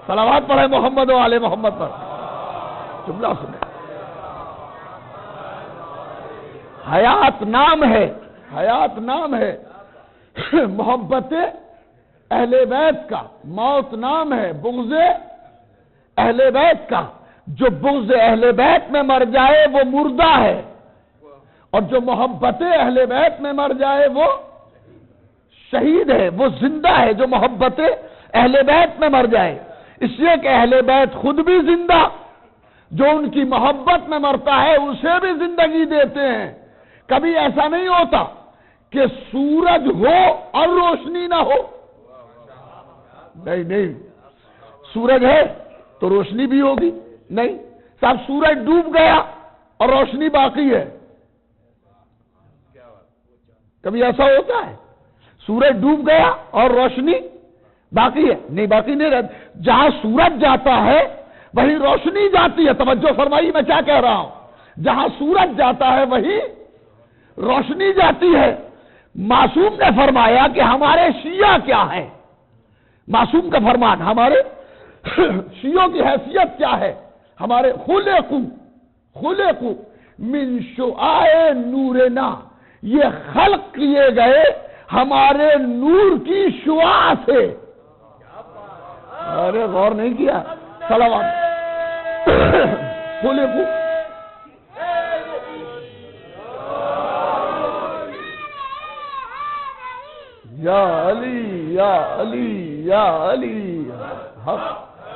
صلوات پڑھے محمد و آل محمد پر۔ جملہ سنیں، حیات نام ہے، حیات نام ہے محبت اہل بیت کا، موت نام ہے بغض اہل بیت کا۔ جو بغض اہل بیت میں مر جائے وہ مردہ ہے، اور جو محبت اہل بیت میں مر جائے وہ شہید ہے، وہ زندہ ہے جو محبت اہل بیت میں مر جائے۔ اس لیے کہ اہل بیت خود بھی زندہ، جو ان کی محبت میں مرتا ہے اسے بھی زندگی دیتے ہیں۔ کبھی ایسا نہیں ہوتا کہ سورج ہو اور روشنی نہ ہو، نہیں، سورج ہے تو روشنی بھی ہوگی، نہیں صاحب سورج ڈوب گیا اور روشنی باقی ہے، کبھی ایسا ہوتا ہے؟ سورج ڈوب گیا اور روشنی باقی ہے؟ نہیں، باقی نہیں رہتی۔ جہاں سورج جاتا ہے وہی روشنی جاتی ہے۔ توجہ فرمائی میں کیا کہہ رہا ہوں، جہاں سورج جاتا ہے وہی روشنی جاتی ہے۔ معصوم نے فرمایا کہ ہمارے شیعہ کیا ہیں، معصوم کا فرمان، ہمارے شیعوں کی حیثیت کیا ہے؟ ہمارے خلقو من شعاع نورنا، یہ خلق کیے گئے ہمارے نور کی شعاع سے۔ ارے غور نہیں کیا؟ صلوات خلقو یا علی یا علی یا علی، حق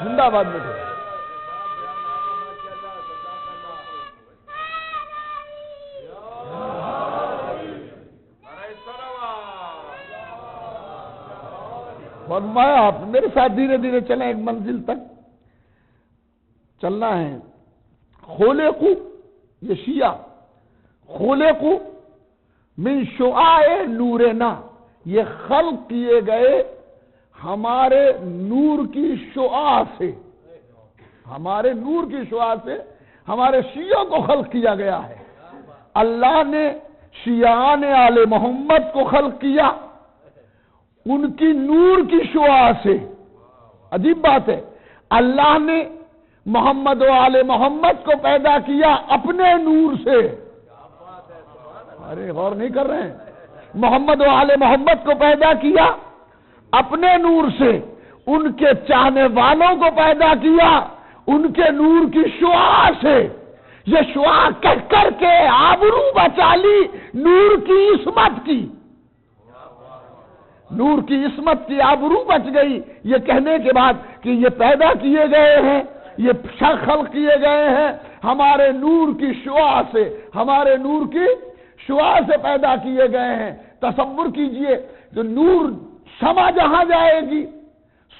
زندہ باد میں تھے۔ فرمایا آپ میرے ساتھ دھیرے دھیرے چلیں، ایک منزل تک چلنا ہے۔ خلقو، یہ شیعہ، خلقو من شعاع نورنا، یہ خلق کیے گئے ہمارے نور کی شعاع سے، ہمارے نور کی شعاع سے ہمارے شیعوں کو خلق کیا گیا ہے۔ اللہ نے شیعان آل محمد کو خلق کیا ان کی نور کی شعاع سے۔ عجیب بات ہے، اللہ نے محمد و آل محمد کو پیدا کیا اپنے نور سے۔ ارے غور نہیں کر رہے ہیں؟ محمد و آل محمد کو پیدا کیا اپنے نور سے، ان کے چاہنے والوں کو پیدا کیا ان کے نور کی شعاع سے۔ یہ شعاع کہہ کر کے آبرو بچا لی نور کی عصمت کی، نور کی عصمت کی آبرو بچ گئی یہ کہنے کے بعد کہ یہ پیدا کیے گئے ہیں، یہ خلق کیے گئے ہیں ہمارے نور کی شعاع سے، ہمارے نور کی شعاع سے پیدا کیے گئے ہیں۔ تصور کیجئے جو نور، شمع جہاں جائے گی،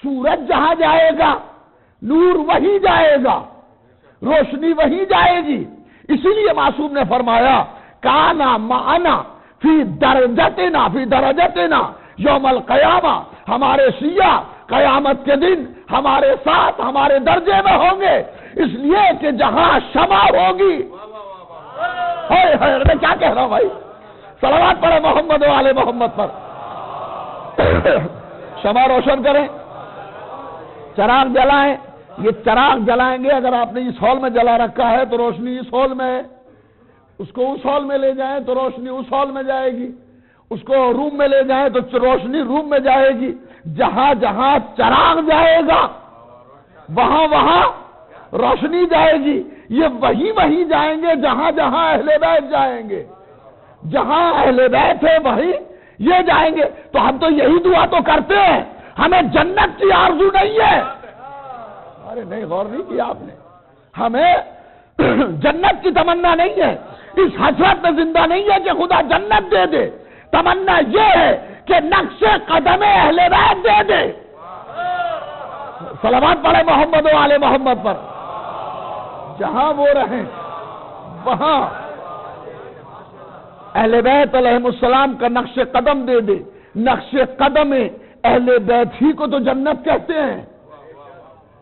سورج جہاں جائے گا نور وہی جائے گا، روشنی وہی جائے گی۔ اسی لیے معصوم نے فرمایا کانا معنا فی درجتنا یوم القیامہ، ہمارے شیعہ قیامت کے دن ہمارے ساتھ ہمارے درجے میں ہوں گے، اس لیے کہ جہاں شمع ہوگی۔ میں کیا کہہ رہا ہوں بھائی؟ صلوات پڑھے محمد و آل محمد پر۔ شمع روشن کریں، چراغ جلائیں، یہ چراغ جلائیں گے، اگر آپ نے اس ہال میں جلا رکھا ہے تو روشنی اس ہال میں ہے، اس کو اس ہال میں لے جائیں تو روشنی اس ہال میں جائے گی، اس کو روم میں لے جائیں تو روشنی روم میں جائے گی۔ جہاں جہاں چراغ جائے گا وہاں وہاں روشنی جائے گی۔ یہ وہی جائیں گے جہاں جہاں اہل بیت جائیں گے، جہاں اہل بیت ہے وہی یہ جائیں گے۔ تو ہم تو یہی دعا تو کرتے ہیں ہمیں جنت کی آرزو نہیں ہے. ارے نہیں، غور نہیں کیا آپ نے. ہمیں جنت کی تمنا نہیں ہے، اس حسرت میں زندہ نہیں ہے کہ خدا جنت دے دے. تمنا یہ ہے کہ نقش قدم اہل بیت دے دے. صلوات پڑھے محمد و آل محمد پر. جہاں وہ رہیں وہاں اہل بیت علیہم السلام کا نقش قدم دے دے. نقش قدم اہل بیت ہی کو تو جنت کہتے ہیں،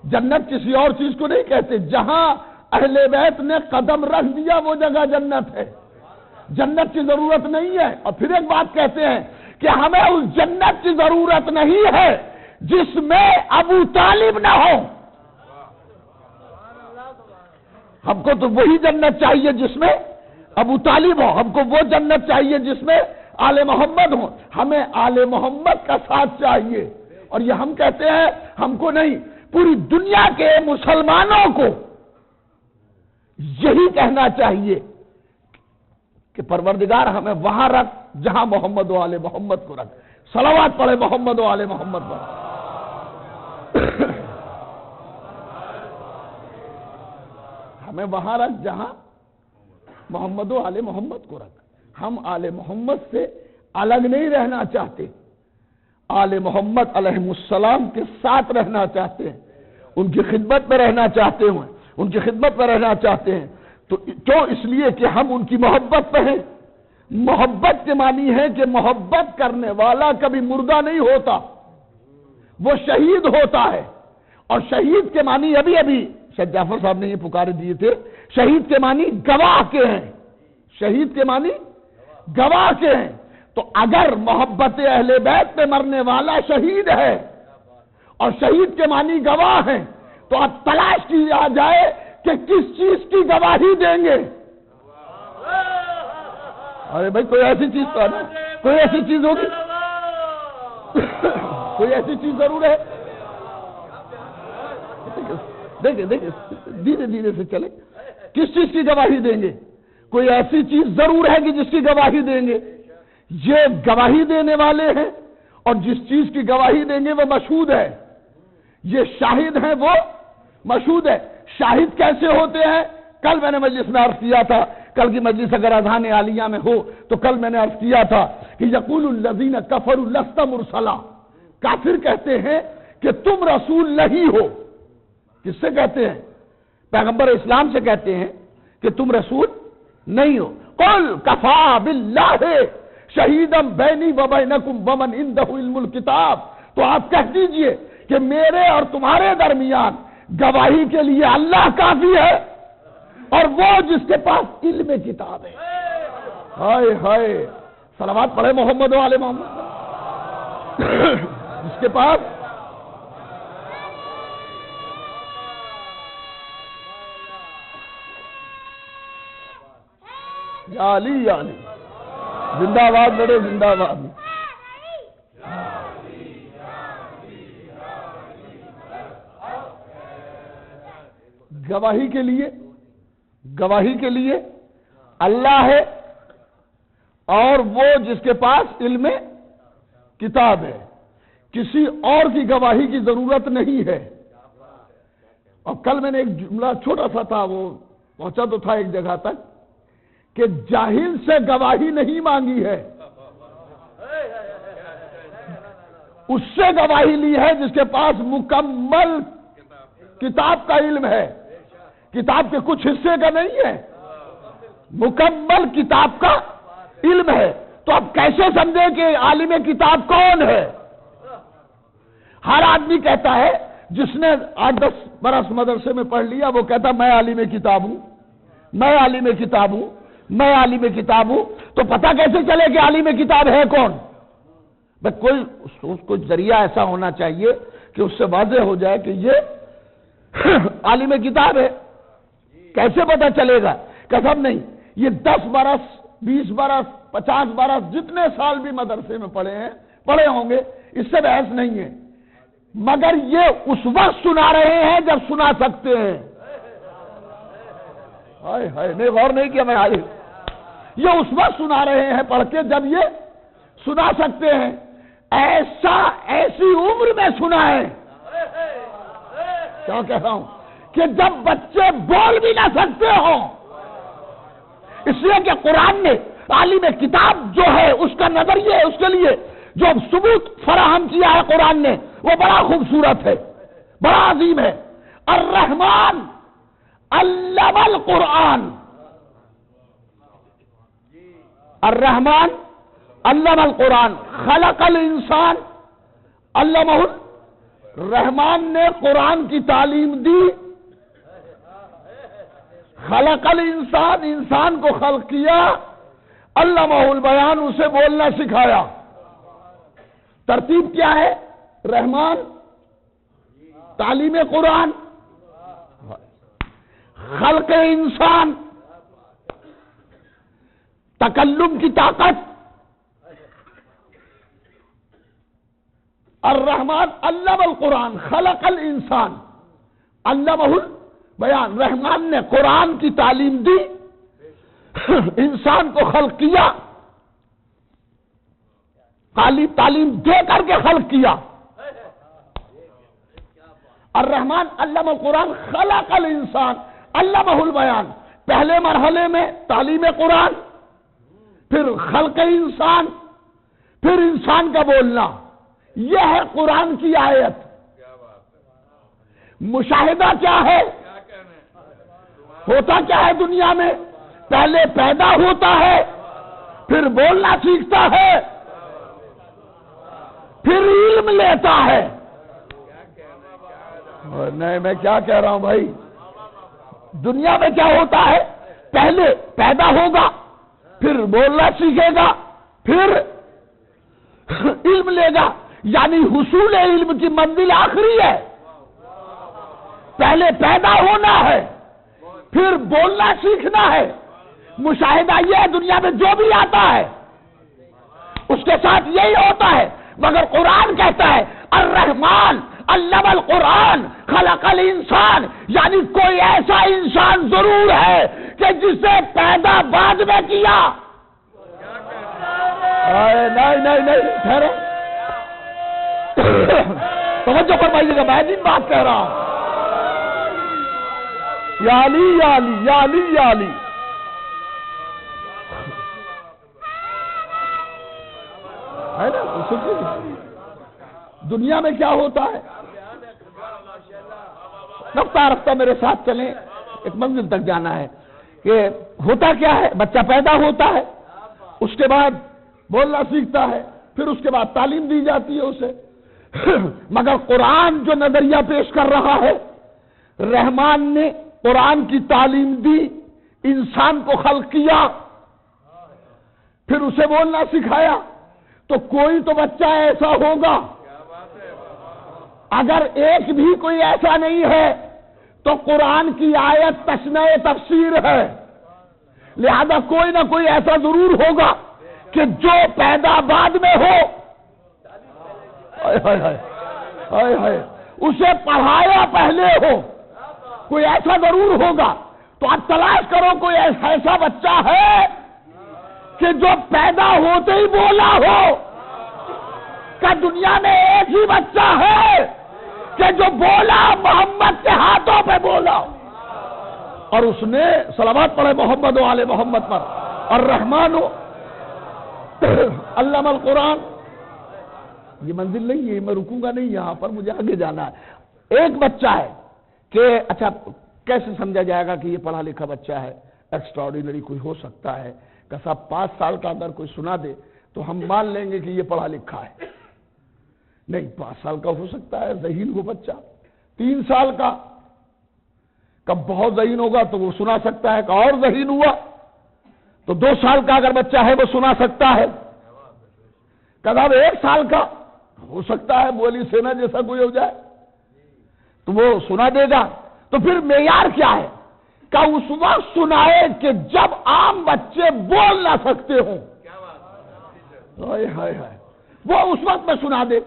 جنت کسی اور چیز کو نہیں کہتے. جہاں اہل بیت نے قدم رکھ دیا وہ جگہ جنت ہے، جنت کی ضرورت نہیں ہے. اور پھر ایک بات کہتے ہیں کہ ہمیں اس جنت کی ضرورت نہیں ہے جس میں ابو طالب نہ ہو. ہم کو تو وہی جنت چاہیے جس میں ابو طالب ہو. ہم کو وہ جنت چاہیے جس میں آل محمد ہو. ہمیں آل محمد کا ساتھ چاہیے. اور یہ ہم کہتے ہیں، ہم کو نہیں، پوری دنیا کے مسلمانوں کو یہی کہنا چاہیے کہ پروردگار ہمیں وہاں رکھ جہاں محمد و آل محمد کو رکھ. صلوات پڑھے محمد و آل محمد پر. ہمیں وہاں رکھ جہاں محمد و آل محمد کو رکھ. ہم آل محمد سے الگ نہیں رہنا چاہتے، آل محمد علیہ السلام کے ساتھ رہنا چاہتے ہیں، ان کی خدمت میں رہنا چاہتے ہیں، ان کی خدمت میں رہنا چاہتے ہیں. تو کیوں؟ اس لیے کہ ہم ان کی محبت پہ ہیں. محبت کے معنی ہے کہ محبت کرنے والا کبھی مردہ نہیں ہوتا، وہ شہید ہوتا ہے. اور شہید کے معنی ابھی شیخ جعفر صاحب نے یہ پکارے دیے تھے، شہید کے معنی گواہ کے ہیں. شہید کے معنی گواہ کے ہیں. تو اگر محبت اہل بیت پہ مرنے والا شہید ہے اور شہید کے معنی گواہ ہیں، تو اب تلاش کی جائے کہ کس چیز کی گواہی دیں گے. ارے بھائی کوئی ایسی چیز تو ہے نا، کوئی ایسی چیز ہوگی، کوئی ایسی چیز ضرور ہے. دیکھیں دھیرے دھیرے سے چلے. کس چیز کی گواہی دیں گے؟ کوئی ایسی چیز ضرور ہے کہ جس کی گواہی دیں گے. یہ گواہی دینے والے ہیں، اور جس چیز کی گواہی دیں گے وہ مشہود ہے. یہ شاہد ہیں، وہ مشہود ہے. شاہد کیسے ہوتے ہیں؟ کل میں نے مجلس میں عرض کیا تھا، کل کی مجلس اگر اذان عالیہ میں ہو تو کل میں نے عرض کیا تھا کہ یقول الذین کفروا لست مرسلا. کافر کہتے ہیں کہ تم رسول نہیں ہو. کس سے کہتے ہیں؟ پیغمبر اسلام سے کہتے ہیں کہ تم رسول نہیں ہو. قل کفا باللہ شہیدا بینی وبینکم ومن عندہ علم الکتاب. تو آپ کہہ دیجئے کہ میرے اور تمہارے درمیان گواہی کے لیے اللہ کافی ہے، اور وہ جس کے پاس علم کتاب ہے. ہائے ہائے، صلوات پڑھے محمد و آل محمد. جس کے پاس یا علی یا علی، زندہ آباد بڑے زندہ آباد. گواہی کے لیے اللہ ہے، اور وہ جس کے پاس علم کتاب ہے. کسی اور کی گواہی کی ضرورت نہیں ہے. اور کل میں نے ایک جملہ چھوٹا سا تھا، وہ پہنچا تو تھا ایک جگہ تک، کہ جاہل سے گواہی نہیں مانگی ہے، اس سے گواہی لی ہے جس کے پاس مکمل کتاب کا علم ہے. کتاب کے کچھ حصے کا نہیں ہے، مکمل کتاب کا علم ہے. تو اب کیسے سمجھے کہ عالم کتاب کون ہے؟ ہر آدمی کہتا ہے، جس نے 8-10 برس مدرسے میں پڑھ لیا وہ کہتا میں عالم کتاب ہوں، میں عالم کتاب ہوں، میں عالم کتاب ہوں. تو پتہ کیسے چلے کہ عالم کتاب ہے کون؟ بس کوئی ذریعہ ایسا ہونا چاہیے کہ اس سے واضح ہو جائے کہ یہ عالم کتاب ہے. کیسے پتہ چلے گا؟ قسم نہیں، یہ 10 برس 20 برس 50 برس جتنے سال بھی مدرسے میں پڑھے ہوں گے، اس سے بحث نہیں ہے. مگر یہ اس وقت سنا رہے ہیں جب سنا سکتے ہیں. ہائے ہائے، نہیں غور نہیں کیا میں عالم. یہ اس وقت سنا رہے ہیں پڑھ کے جب یہ سنا سکتے ہیں. ایسی عمر میں سنا ہے، کیا کہہ رہا ہوں، کہ جب بچے بول بھی نہ سکتے ہوں، اس لیے کہ قرآن نے عالم کتاب جو ہے اس کا نظریہ، اس کے لیے جو ثبوت فراہم کیا ہے قرآن نے، وہ بڑا خوبصورت ہے، بڑا عظیم ہے۔ الرحمن علم القرآن، الرحمن علم القرآن، خلق الانسان علمہ، رحمان نے قرآن کی تعلیم دی، خلق الانسان، انسان کو خلق کیا، علمہ البیان، اسے بولنا سکھایا۔ ترتیب کیا ہے؟ رحمان، تعلیم قرآن، خلق انسان، تکلم کی طاقت۔ الرحمن علم القرآن، خلق الانسان، علمہ البیان، رحمان نے قرآن کی تعلیم دی، انسان کو خلق کیا، تعلیم دے کر کے خلق کیا۔ الرحمن علم القرآن، خلق الانسان علمہ البیان، پہلے مرحلے میں تعلیم قرآن، پھر خلق انسان، پھر انسان کا بولنا۔ یہ ہے قرآن کی آیت۔ مشاہدہ کیا ہے؟ ہوتا کیا ہے دنیا میں؟ پہلے پیدا ہوتا ہے، پھر بولنا سیکھتا ہے، پھر علم لیتا ہے۔ نہیں، میں کیا کہہ رہا ہوں بھائی، دنیا میں کیا ہوتا ہے؟ پہلے پیدا ہوگا، پھر بولنا سیکھے گا، پھر علم لے گا، یعنی حصول علم کی منزل آخری ہے۔ پہلے پیدا ہونا ہے، پھر بولنا سیکھنا ہے۔ مشاہدہ یہ ہے، دنیا میں جو بھی آتا ہے اس کے ساتھ یہی ہوتا ہے، مگر قرآن کہتا ہے الرحمن علم القرآن خلق الانسان، یعنی کوئی ایسا انسان ضرور ہے کہ جسے پیدا بعد میں کیا۔ نہیں ٹھہرو، توجہ فرمائیے گا، میں نہیں بات کہہ رہا ہوں۔ یا علی یا علی یا علی یا علی، ہے نا؟ دنیا میں کیا ہوتا ہے؟ رفتہ رفتہ میرے ساتھ چلیں، ایک منزل تک جانا ہے کہ ہوتا کیا ہے؟ بچہ پیدا ہوتا ہے، اس کے بعد بولنا سیکھتا ہے، پھر اس کے بعد تعلیم دی جاتی ہے اسے۔ مگر قرآن جو نظریہ پیش کر رہا ہے، رحمان نے قرآن کی تعلیم دی، انسان کو خلق کیا، پھر اسے بولنا سکھایا، تو کوئی تو بچہ ایسا ہوگا، اگر ایک بھی کوئی ایسا نہیں ہے تو قرآن کی آیت تشنع تفسیر ہے، لہذا کوئی نہ کوئی ایسا ضرور ہوگا کہ جو پیدا بعد میں ہو، اسے پڑھایا پہلے ہو، کوئی ایسا ضرور ہوگا۔ تو آپ تلاش کرو کوئی ایسا بچہ ہے کہ جو پیدا ہوتے ہی بولا ہو۔ کہ دنیا میں ایک ہی بچہ ہے کہ جو بولا محمد کے ہاتھوں پہ بولا، اور اس نے صلوات پڑھے محمد و آل محمد پر۔ الرحمن علم القرآن، یہ منزل نہیں ہے، میں رکوں گا نہیں یہاں پر، مجھے آگے جانا ہے۔ ایک بچہ ہے کہ اچھا کیسے سمجھا جائے گا کہ یہ پڑھا لکھا بچہ ہے؟ ایکسٹرا آرڈینری کوئی ہو سکتا ہے کہ صاحب 5 سال کا اگر کوئی سنا دے تو ہم مان لیں گے کہ یہ پڑھا لکھا ہے۔ نہیں، 5 سال کا ہو سکتا ہے ذہین ہو بچہ، 3 سال کا کب بہت ذہین ہوگا تو وہ سنا سکتا ہے، کہ اور ذہین ہوا تو 2 سال کا اگر بچہ ہے وہ سنا سکتا ہے، کداب 1 سال کا ہو سکتا ہے بولی سینا جیسا کوئی ہو جائے تو وہ سنا دے گا۔ تو پھر معیار کیا ہے؟ کہ اس وقت سنائے کہ جب عام بچے بول نہ سکتے ہوں، وہ اس وقت میں سنا دے۔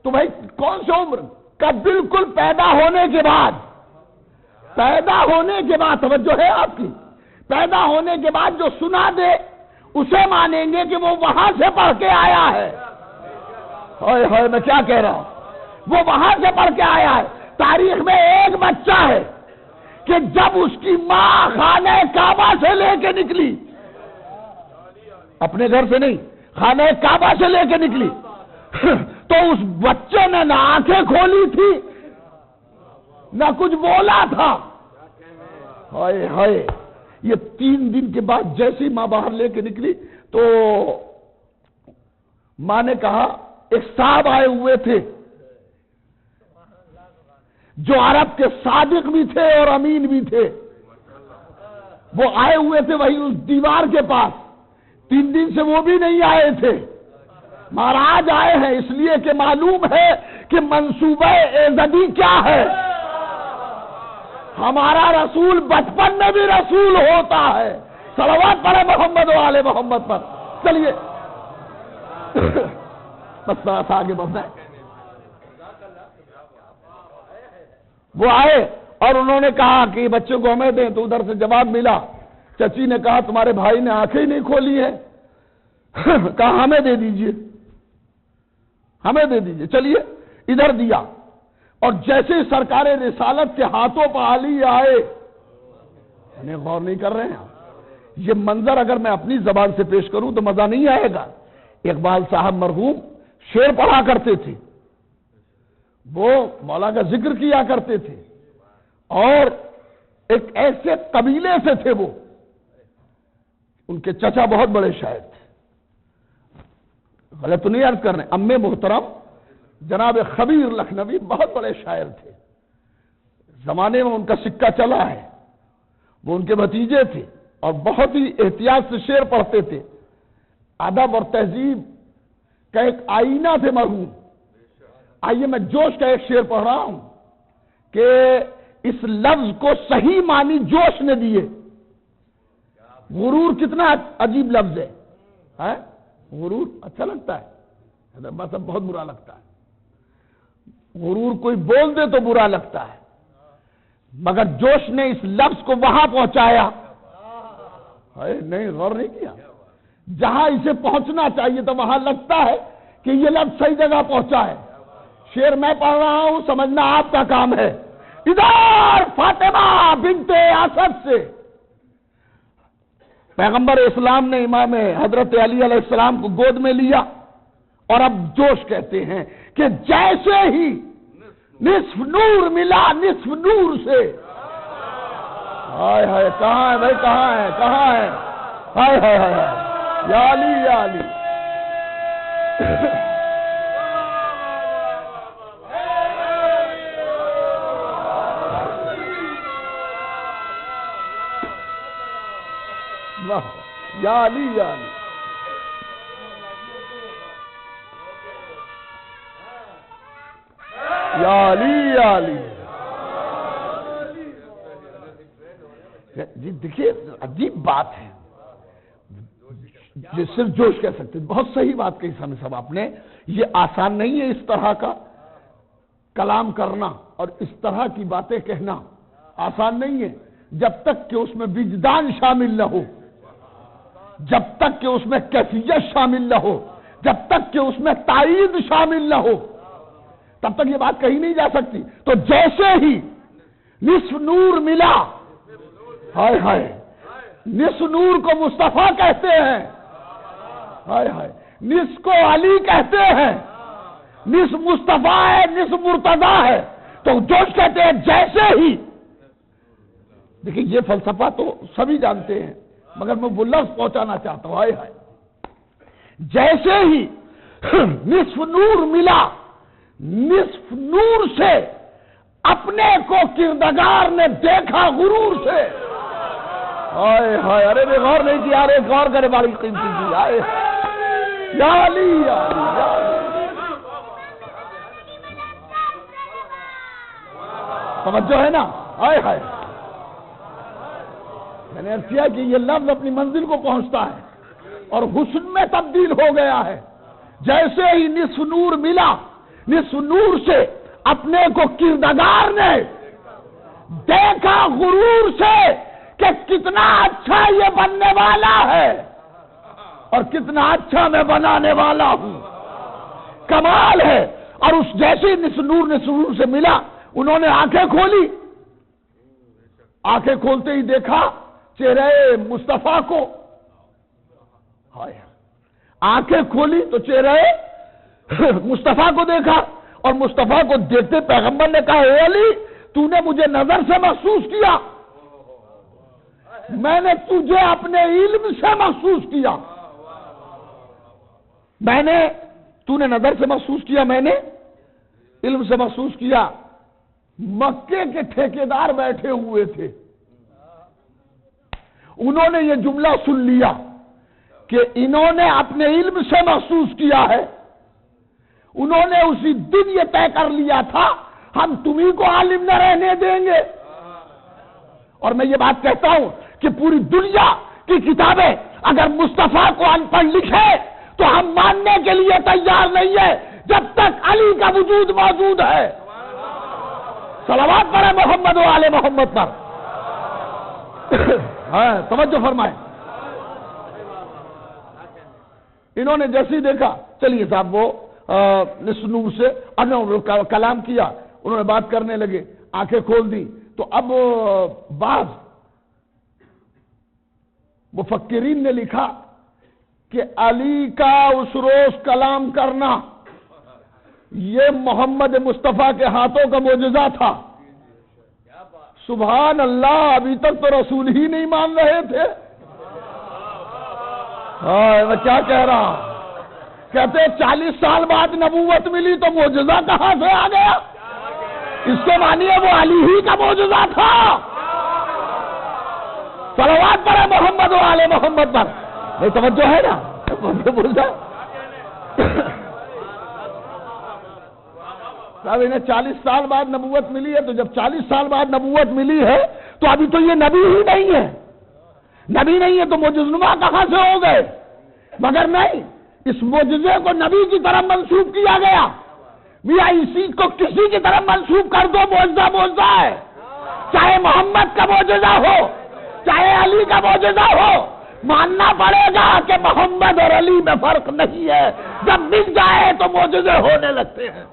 تو بھائی کون سی عمر کا؟ بالکل پیدا ہونے کے بعد، پیدا ہونے کے بعد، توجہ ہے آپ کی، پیدا ہونے کے بعد جو سنا دے اسے مانیں گے کہ وہ وہاں سے پڑھ کے آیا ہے۔ ہائے ہائے میں کیا کہہ رہا ہوں، وہ وہاں سے پڑھ کے آیا ہے۔ تاریخ میں ایک بچہ ہے کہ جب اس کی ماں خانہ کعبہ سے لے کے نکلی، اپنے گھر سے نہیں، خانہ کعبہ سے لے کے نکلی، تو اس بچے نے نہ آنکھیں کھولی تھی نہ کچھ بولا تھا۔ ہائے ہائے، یہ 3 دن کے بعد جیسی ماں باہر لے کے نکلی تو ماں نے کہا ایک صاحب آئے ہوئے تھے جو عرب کے صادق بھی تھے اور امین بھی تھے، وہ آئے ہوئے تھے وہی اس دیوار کے پاس، 3 دن سے وہ بھی نہیں آئے تھے، مہاراج آئے ہیں اس لیے کہ معلوم ہے کہ منصوبہ ایزدی کیا ہے۔ ہمارا رسول بچپن میں بھی رسول ہوتا ہے۔ صلوات پڑھے محمد و آل محمد پر۔ چلیے بس آگے بڑھنا ہے۔ وہ آئے اور انہوں نے کہا کہ بچے کو ہمیں دیں، تو ادھر سے جواب ملا، چچی نے کہا تمہارے بھائی نے آنکھیں ہی نہیں کھولی ہے، کہا ہمیں دے دیجئے، ہمیں دے دیجئے، چلیے ادھر دیا، اور جیسے سرکار رسالت کے ہاتھوں پر علی آئے، انہیں غور نہیں کر رہے ہیں۔ یہ منظر اگر میں اپنی زبان سے پیش کروں تو مزہ نہیں آئے گا۔ اقبال صاحب مرحوم شعر پڑھا کرتے تھے، وہ مولا کا ذکر کیا کرتے تھے، اور ایک ایسے قبیلے سے تھے وہ، ان کے چچا بہت بڑے شاعر تھے، غلط تو نہیں عرض کر رہے، امّ محترم جناب خبیر لکھنوی بہت بڑے شاعر تھے، زمانے میں ان کا سکہ چلا ہے، وہ ان کے بھتیجے تھے، اور بہت ہی احتیاط سے شعر پڑھتے تھے، ادب اور تہذیب کا ایک آئینہ تھے مرحوم۔ آئیے میں جوش کا ایک شعر پڑھ رہا ہوں کہ اس لفظ کو صحیح معنی جوش نے دیے۔ غرور کتنا عجیب لفظ ہے، غرور اچھا لگتا ہے، بس اب بہت برا لگتا ہے، غرور کوئی بول دے تو برا لگتا ہے، مگر جوش نے اس لفظ کو وہاں پہنچایا، نہیں غور نہیں کیا، جہاں اسے پہنچنا چاہیے تو وہاں لگتا ہے کہ یہ لفظ صحیح جگہ پہنچا ہے۔ شعر میں پڑھ رہا ہوں، سمجھنا آپ کا کام ہے۔ ادھر فاطمہ بنت اسد سے پیغمبر اسلام نے امام حضرت علی علیہ السلام کو گود میں لیا، اور اب جوش کہتے ہیں کہ جیسے ہی نصف نور ملا نصف نور سے، ہائے ہائے کہاں ہے بھائی، کہاں ہے، کہاں ہے، ہائے ہائے ہائے، یا علی یا علی۔ یا علی یا علی۔ یا علی یا علی۔ جی دیکھیے عجیب بات ہے، یہ صرف جوش کہہ سکتے، بہت صحیح بات کہی سامنے صاحب آپ نے۔ یہ آسان نہیں ہے اس طرح کا کلام کرنا اور اس طرح کی باتیں کہنا، آسان نہیں ہے، جب تک کہ اس میں وجدان شامل نہ ہو، جب تک کہ اس میں کیفیت شامل نہ ہو، جب تک کہ اس میں تائید شامل نہ ہو، تب تک یہ بات کہی نہیں جا سکتی۔ تو جیسے ہی نصف نور ملا، ہائے ہائے، نصف نور کو مصطفیٰ کہتے ہیں، ہائے ہائے، نصف کو علی کہتے ہیں، نصف مصطفیٰ ہے، نصف مرتضیٰ ہے، تو جوش کہتے ہیں جیسے ہی۔ دیکھیں یہ فلسفہ تو سبھی جانتے ہیں، مگر میں وہ لفظ پہنچانا چاہتا ہوں، ہائے ہائے، جیسے ہی نصف نور ملا نصف نور سے اپنے کو کردگار نے دیکھا غرور سے، ہائے ہائے، ارے میں غور نہیں کیا، ارے غور کرے بڑی قیمتی چیز، آئے یا علی یا علی یا علی۔ توجہ ہے نا، آئے ہائے، میں نے عرض کیا کہ یہ لفظ اپنی منزل کو پہنچتا ہے اور حسن میں تبدیل ہو گیا ہے۔ جیسے ہی نصف نور ملا نصف نور سے اپنے کو کردگار نے دیکھا غرور سے کہ کتنا اچھا یہ بننے والا ہے اور کتنا اچھا میں بنانے والا ہوں۔ کمال ہے. اور اس جیسے نور نے سرور سے ملا, انہوں نے آنکھیں کھولی, آنکھیں کھولتے ہی دیکھا چہرے مصطفیٰ کو. آنکھیں کھولی تو چہرے مصطفیٰ کو دیکھا, اور مصطفیٰ کو دیکھتے پیغمبر نے کہا, اے علی تو نے مجھے نظر سے محسوس کیا, میں نے تجھے اپنے علم سے محسوس کیا. تو نے نظر سے محسوس کیا, میں نے علم سے محسوس کیا. مکے کے ٹھیکیدار بیٹھے ہوئے تھے, انہوں نے یہ جملہ سن لیا کہ انہوں نے اپنے علم سے محسوس کیا ہے. انہوں نے اسی دن یہ طے کر لیا تھا ہم تمہیں کو عالم نہ رہنے دیں گے. اور میں یہ بات کہتا ہوں کہ پوری دنیا کی کتابیں اگر مصطفیٰ کو ان پڑھ لکھے تو ہم ماننے کے لیے تیار نہیں ہے جب تک علی کا وجود موجود ہے. صلوات پڑھیں محمد و آل محمد پر. ہاں توجہ فرمائیں. انہوں نے جیسے ہی دیکھا, چلیے صاحب وہ نور سے کلام کیا, انہوں نے بات کرنے لگے, آنکھیں کھول دی. تو اب بعض مفکرین نے لکھا کہ علی کا اس روز کلام کرنا یہ محمد مصطفیٰ کے ہاتھوں کا معجزہ تھا. سبحان اللہ, ابھی تک تو رسول ہی نہیں مان رہے تھے. میں کیا کہہ رہا ہوں, کہتے 40 سال بعد نبوت ملی تو معجزہ کہاں سے آ گیا؟ اس سے مانیے وہ علی ہی کا معجزہ تھا. صلوات پڑھیں محمد و آل محمد پر. نہیں توجہ ہے نا, بول جائے صاحب انہیں 40 سال بعد نبوت ملی ہے, تو جب 40 سال بعد نبوت ملی ہے تو ابھی تو یہ نبی ہی نہیں ہے. نبی نہیں ہے تو معجزنما کہاں سے ہو گئے؟ مگر نہیں, اس معجزے کو نبی کی طرف منسوب کیا گیا. میاں اسی کو کسی کی طرف منسوب کر دو, معجزہ ہے. چاہے محمد کا معجزہ ہو, چاہے علی کا معجزہ ہو, ماننا پڑے گا کہ محمد اور علی میں فرق نہیں ہے. جب مل جائے تو معجزے ہونے لگتے ہیں.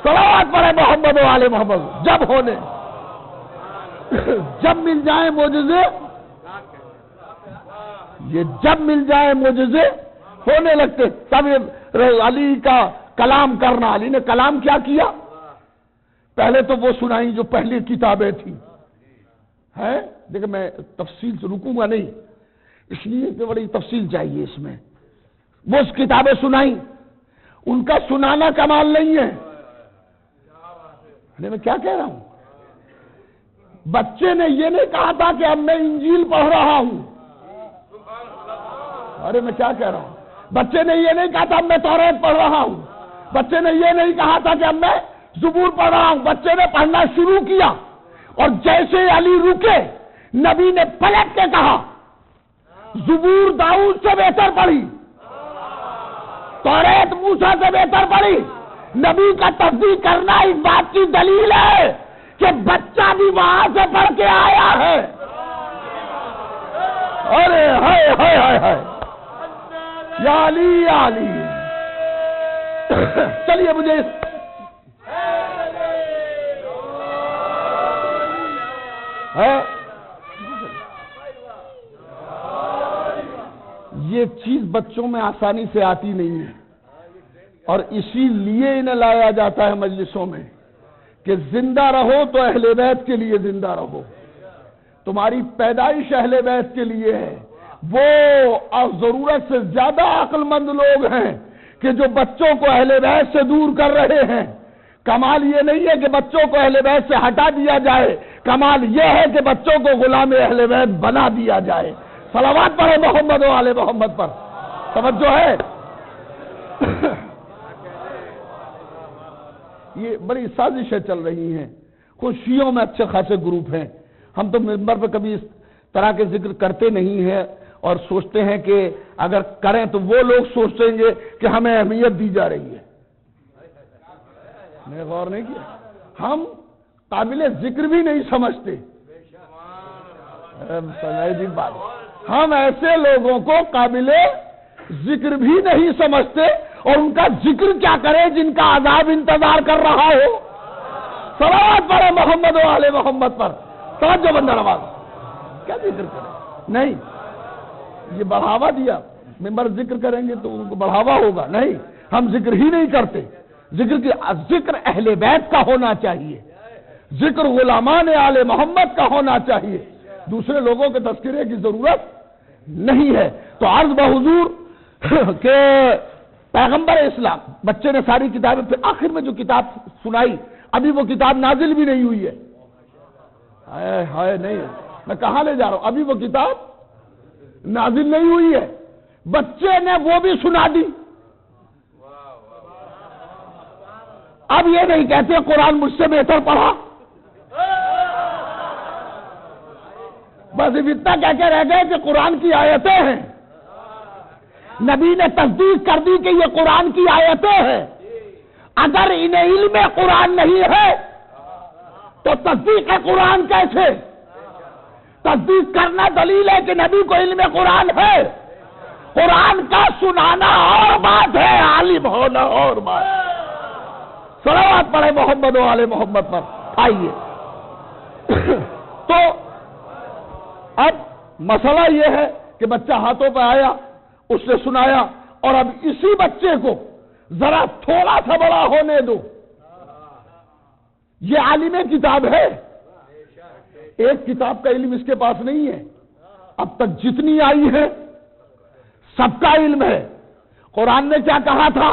صلوات پڑھے محمد و آل محمد. جب مل جائیں معجزے, یہ جب مل جائے معجزے ہونے لگتے. تب علی کا کلام کرنا, علی نے کلام کیا کیا؟ پہلے تو وہ سنائی جو پہلی کتابیں تھیں. دیکھیں میں تفصیل سے رکوں گا نہیں, اس لیے کہ بڑی تفصیل چاہیے اس میں. وہ کتابیں سنائی, ان کا سنانا کمال نہیں ہے. میں کیا کہہ رہا ہوں, بچے نے یہ نہیں کہا تھا کہ اب میں انجیل پڑھ رہا ہوں. ارے میں کیا کہہ رہا ہوں, بچے نے یہ نہیں کہا تھا اب میں توریت پڑھ رہا ہوں. بچے نے یہ نہیں کہا تھا کہ اب میں زبور پڑھ رہا ہوں. بچے نے پڑھنا شروع کیا, اور جیسے علی رکے نبی نے پلٹ کے کہا زبور داؤد سے بہتر پڑھی, توریت موسیٰ سے بہتر پڑھی. نبی کا تصدیق کرنا اس بات کی دلیل ہے کہ بچہ بھی وہاں سے پڑھ کے آیا ہے. ارے ہائے ہائے ہائے ہائے, یا علی یا علی. چلیے مجھے یہ چیز بچوں میں آسانی سے آتی نہیں ہے, اور اسی لیے انہیں لایا جاتا ہے مجلسوں میں کہ زندہ رہو تو اہل بیت کے لیے زندہ رہو. تمہاری پیدائش اہل بیت کے لیے ہے. وہ ضرورت سے زیادہ عقل مند لوگ ہیں کہ جو بچوں کو اہل بیت سے دور کر رہے ہیں. کمال یہ نہیں ہے کہ بچوں کو اہل بیت سے ہٹا دیا جائے, کمال یہ ہے کہ بچوں کو غلام اہل بیت بنا دیا جائے. صلوات پڑھے محمد و آل محمد پر. توجہ ہے. یہ بڑی سازشیں چل رہی ہیں. خود شیعوں میں اچھے خاصے گروپ ہیں. ہم تو ممبر پہ کبھی اس طرح کے ذکر کرتے نہیں ہیں, اور سوچتے ہیں کہ اگر کریں تو وہ لوگ سوچیں گے کہ ہمیں اہمیت دی جا رہی ہے. میں نے غور نہیں کیا, ہم قابل ذکر بھی نہیں سمجھتے. ہم ایسے لوگوں کو قابل ذکر بھی نہیں سمجھتے, اور ان کا ذکر کیا کرے جن کا عذاب انتظار کر رہا ہو؟ صلوات پڑھے محمد و آل محمد پر. توجہ بندہ نواز. کیا ذکر کرے؟ نہیں، یہ بڑھاوا دیا، ممبر ذکر کریں گے تو ان کو بڑھاوا ہوگا. نہیں، ہم ذکر ہی نہیں کرتے. ذکر اہل بیت کا ہونا چاہیے، ذکر غلامان آل محمد کا ہونا چاہیے، دوسرے لوگوں کے تذکرے کی ضرورت نہیں ہے. تو عرض بحضور کہ پیغمبر اسلام، بچے نے ساری کتابیں، پھر آخر میں جو کتاب سنائی، ابھی وہ کتاب نازل بھی نہیں ہوئی ہے. ہائے نہیں، میں کہاں لے جا رہا ہوں؟ ابھی وہ کتاب نازل نہیں ہوئی ہے، بچے نے وہ بھی سنا دی. اب یہ نہیں کہتے قرآن مجھ سے بہتر پڑھا، بس اتنا کہہ کے رہ گئے کہ قرآن کی آیتیں ہیں. نبی نے تصدیق کر دی کہ یہ قرآن کی آیتیں ہیں. اگر انہیں علم قرآن نہیں ہے تو تصدیق قرآن کیسے؟ تصدیق کرنا دلیل ہے کہ نبی کو علم قرآن ہے. قرآن کا سنانا اور بات ہے، عالم ہونا اور بات. صلوات پڑھے محمد و آل محمد پر. آئیے تو اب مسئلہ یہ ہے کہ بچہ ہاتھوں پہ آیا، اس نے سنایا، اور اب اسی بچے کو ذرا تھوڑا سا بڑا ہونے دو. یہ عالم کتاب ہے، ایک کتاب کا علم اس کے پاس نہیں ہے. اب تک جتنی آئی ہے سب کا علم ہے. قرآن نے کیا کہا تھا؟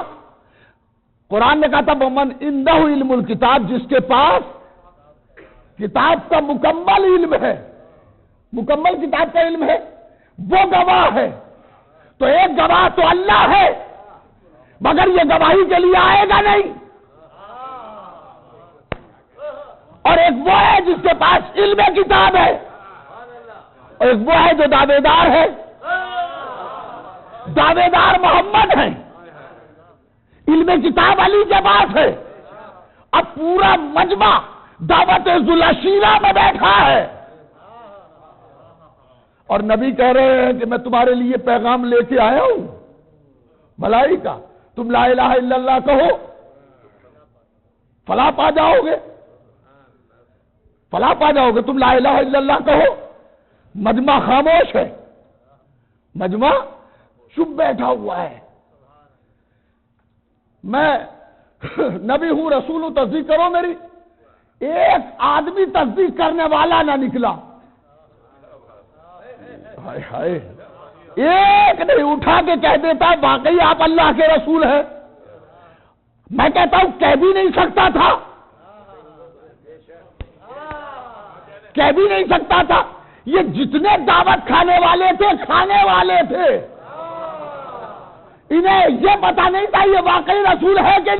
قرآن نے کہا تھا ومن عنده علم الکتاب، جس کے پاس کتاب کا مکمل علم ہے، مکمل کتاب کا علم ہے، وہ گواہ ہے. تو ایک گواہ تو اللہ ہے، مگر یہ گواہی کے لیے آئے گا نہیں. اور ایک وہ ہے جس کے پاس علم کتاب ہے، اور ایک وہ ہے جو دعوے دار ہے. دعوے دار محمد ہیں، علم کتاب علی کے پاس ہے. اب پورا مجمع دعوت ذوالشیرہ میں بیٹھا ہے، اور نبی کہہ رہے ہیں کہ میں تمہارے لیے پیغام لے کے آیا ہوں بھلائی کا. تم لا الہ الا اللہ کہو، فلاح پا جاؤ گے، فلاح پا جاؤ گے. تم لا الہ الا اللہ کہو. مجمع خاموش ہے، مجمع چپ بیٹھا ہوا ہے. میں نبی ہوں، رسول ہوں، تصدیق کرو میری. ایک آدمی تصدیق کرنے والا نہ نکلا. ہائے ہائے، ایک نہیں اٹھا کے کہہ دیتا واقعی آپ اللہ کے رسول ہیں. میں کہتا ہوں کہہ بھی نہیں سکتا تھا، کہہ بھی نہیں سکتا تھا. یہ جتنے دعوت کھانے والے تھے، کھانے والے تھے، انہیں یہ پتا نہیں تھا یہ واقعی رسول ہے کہ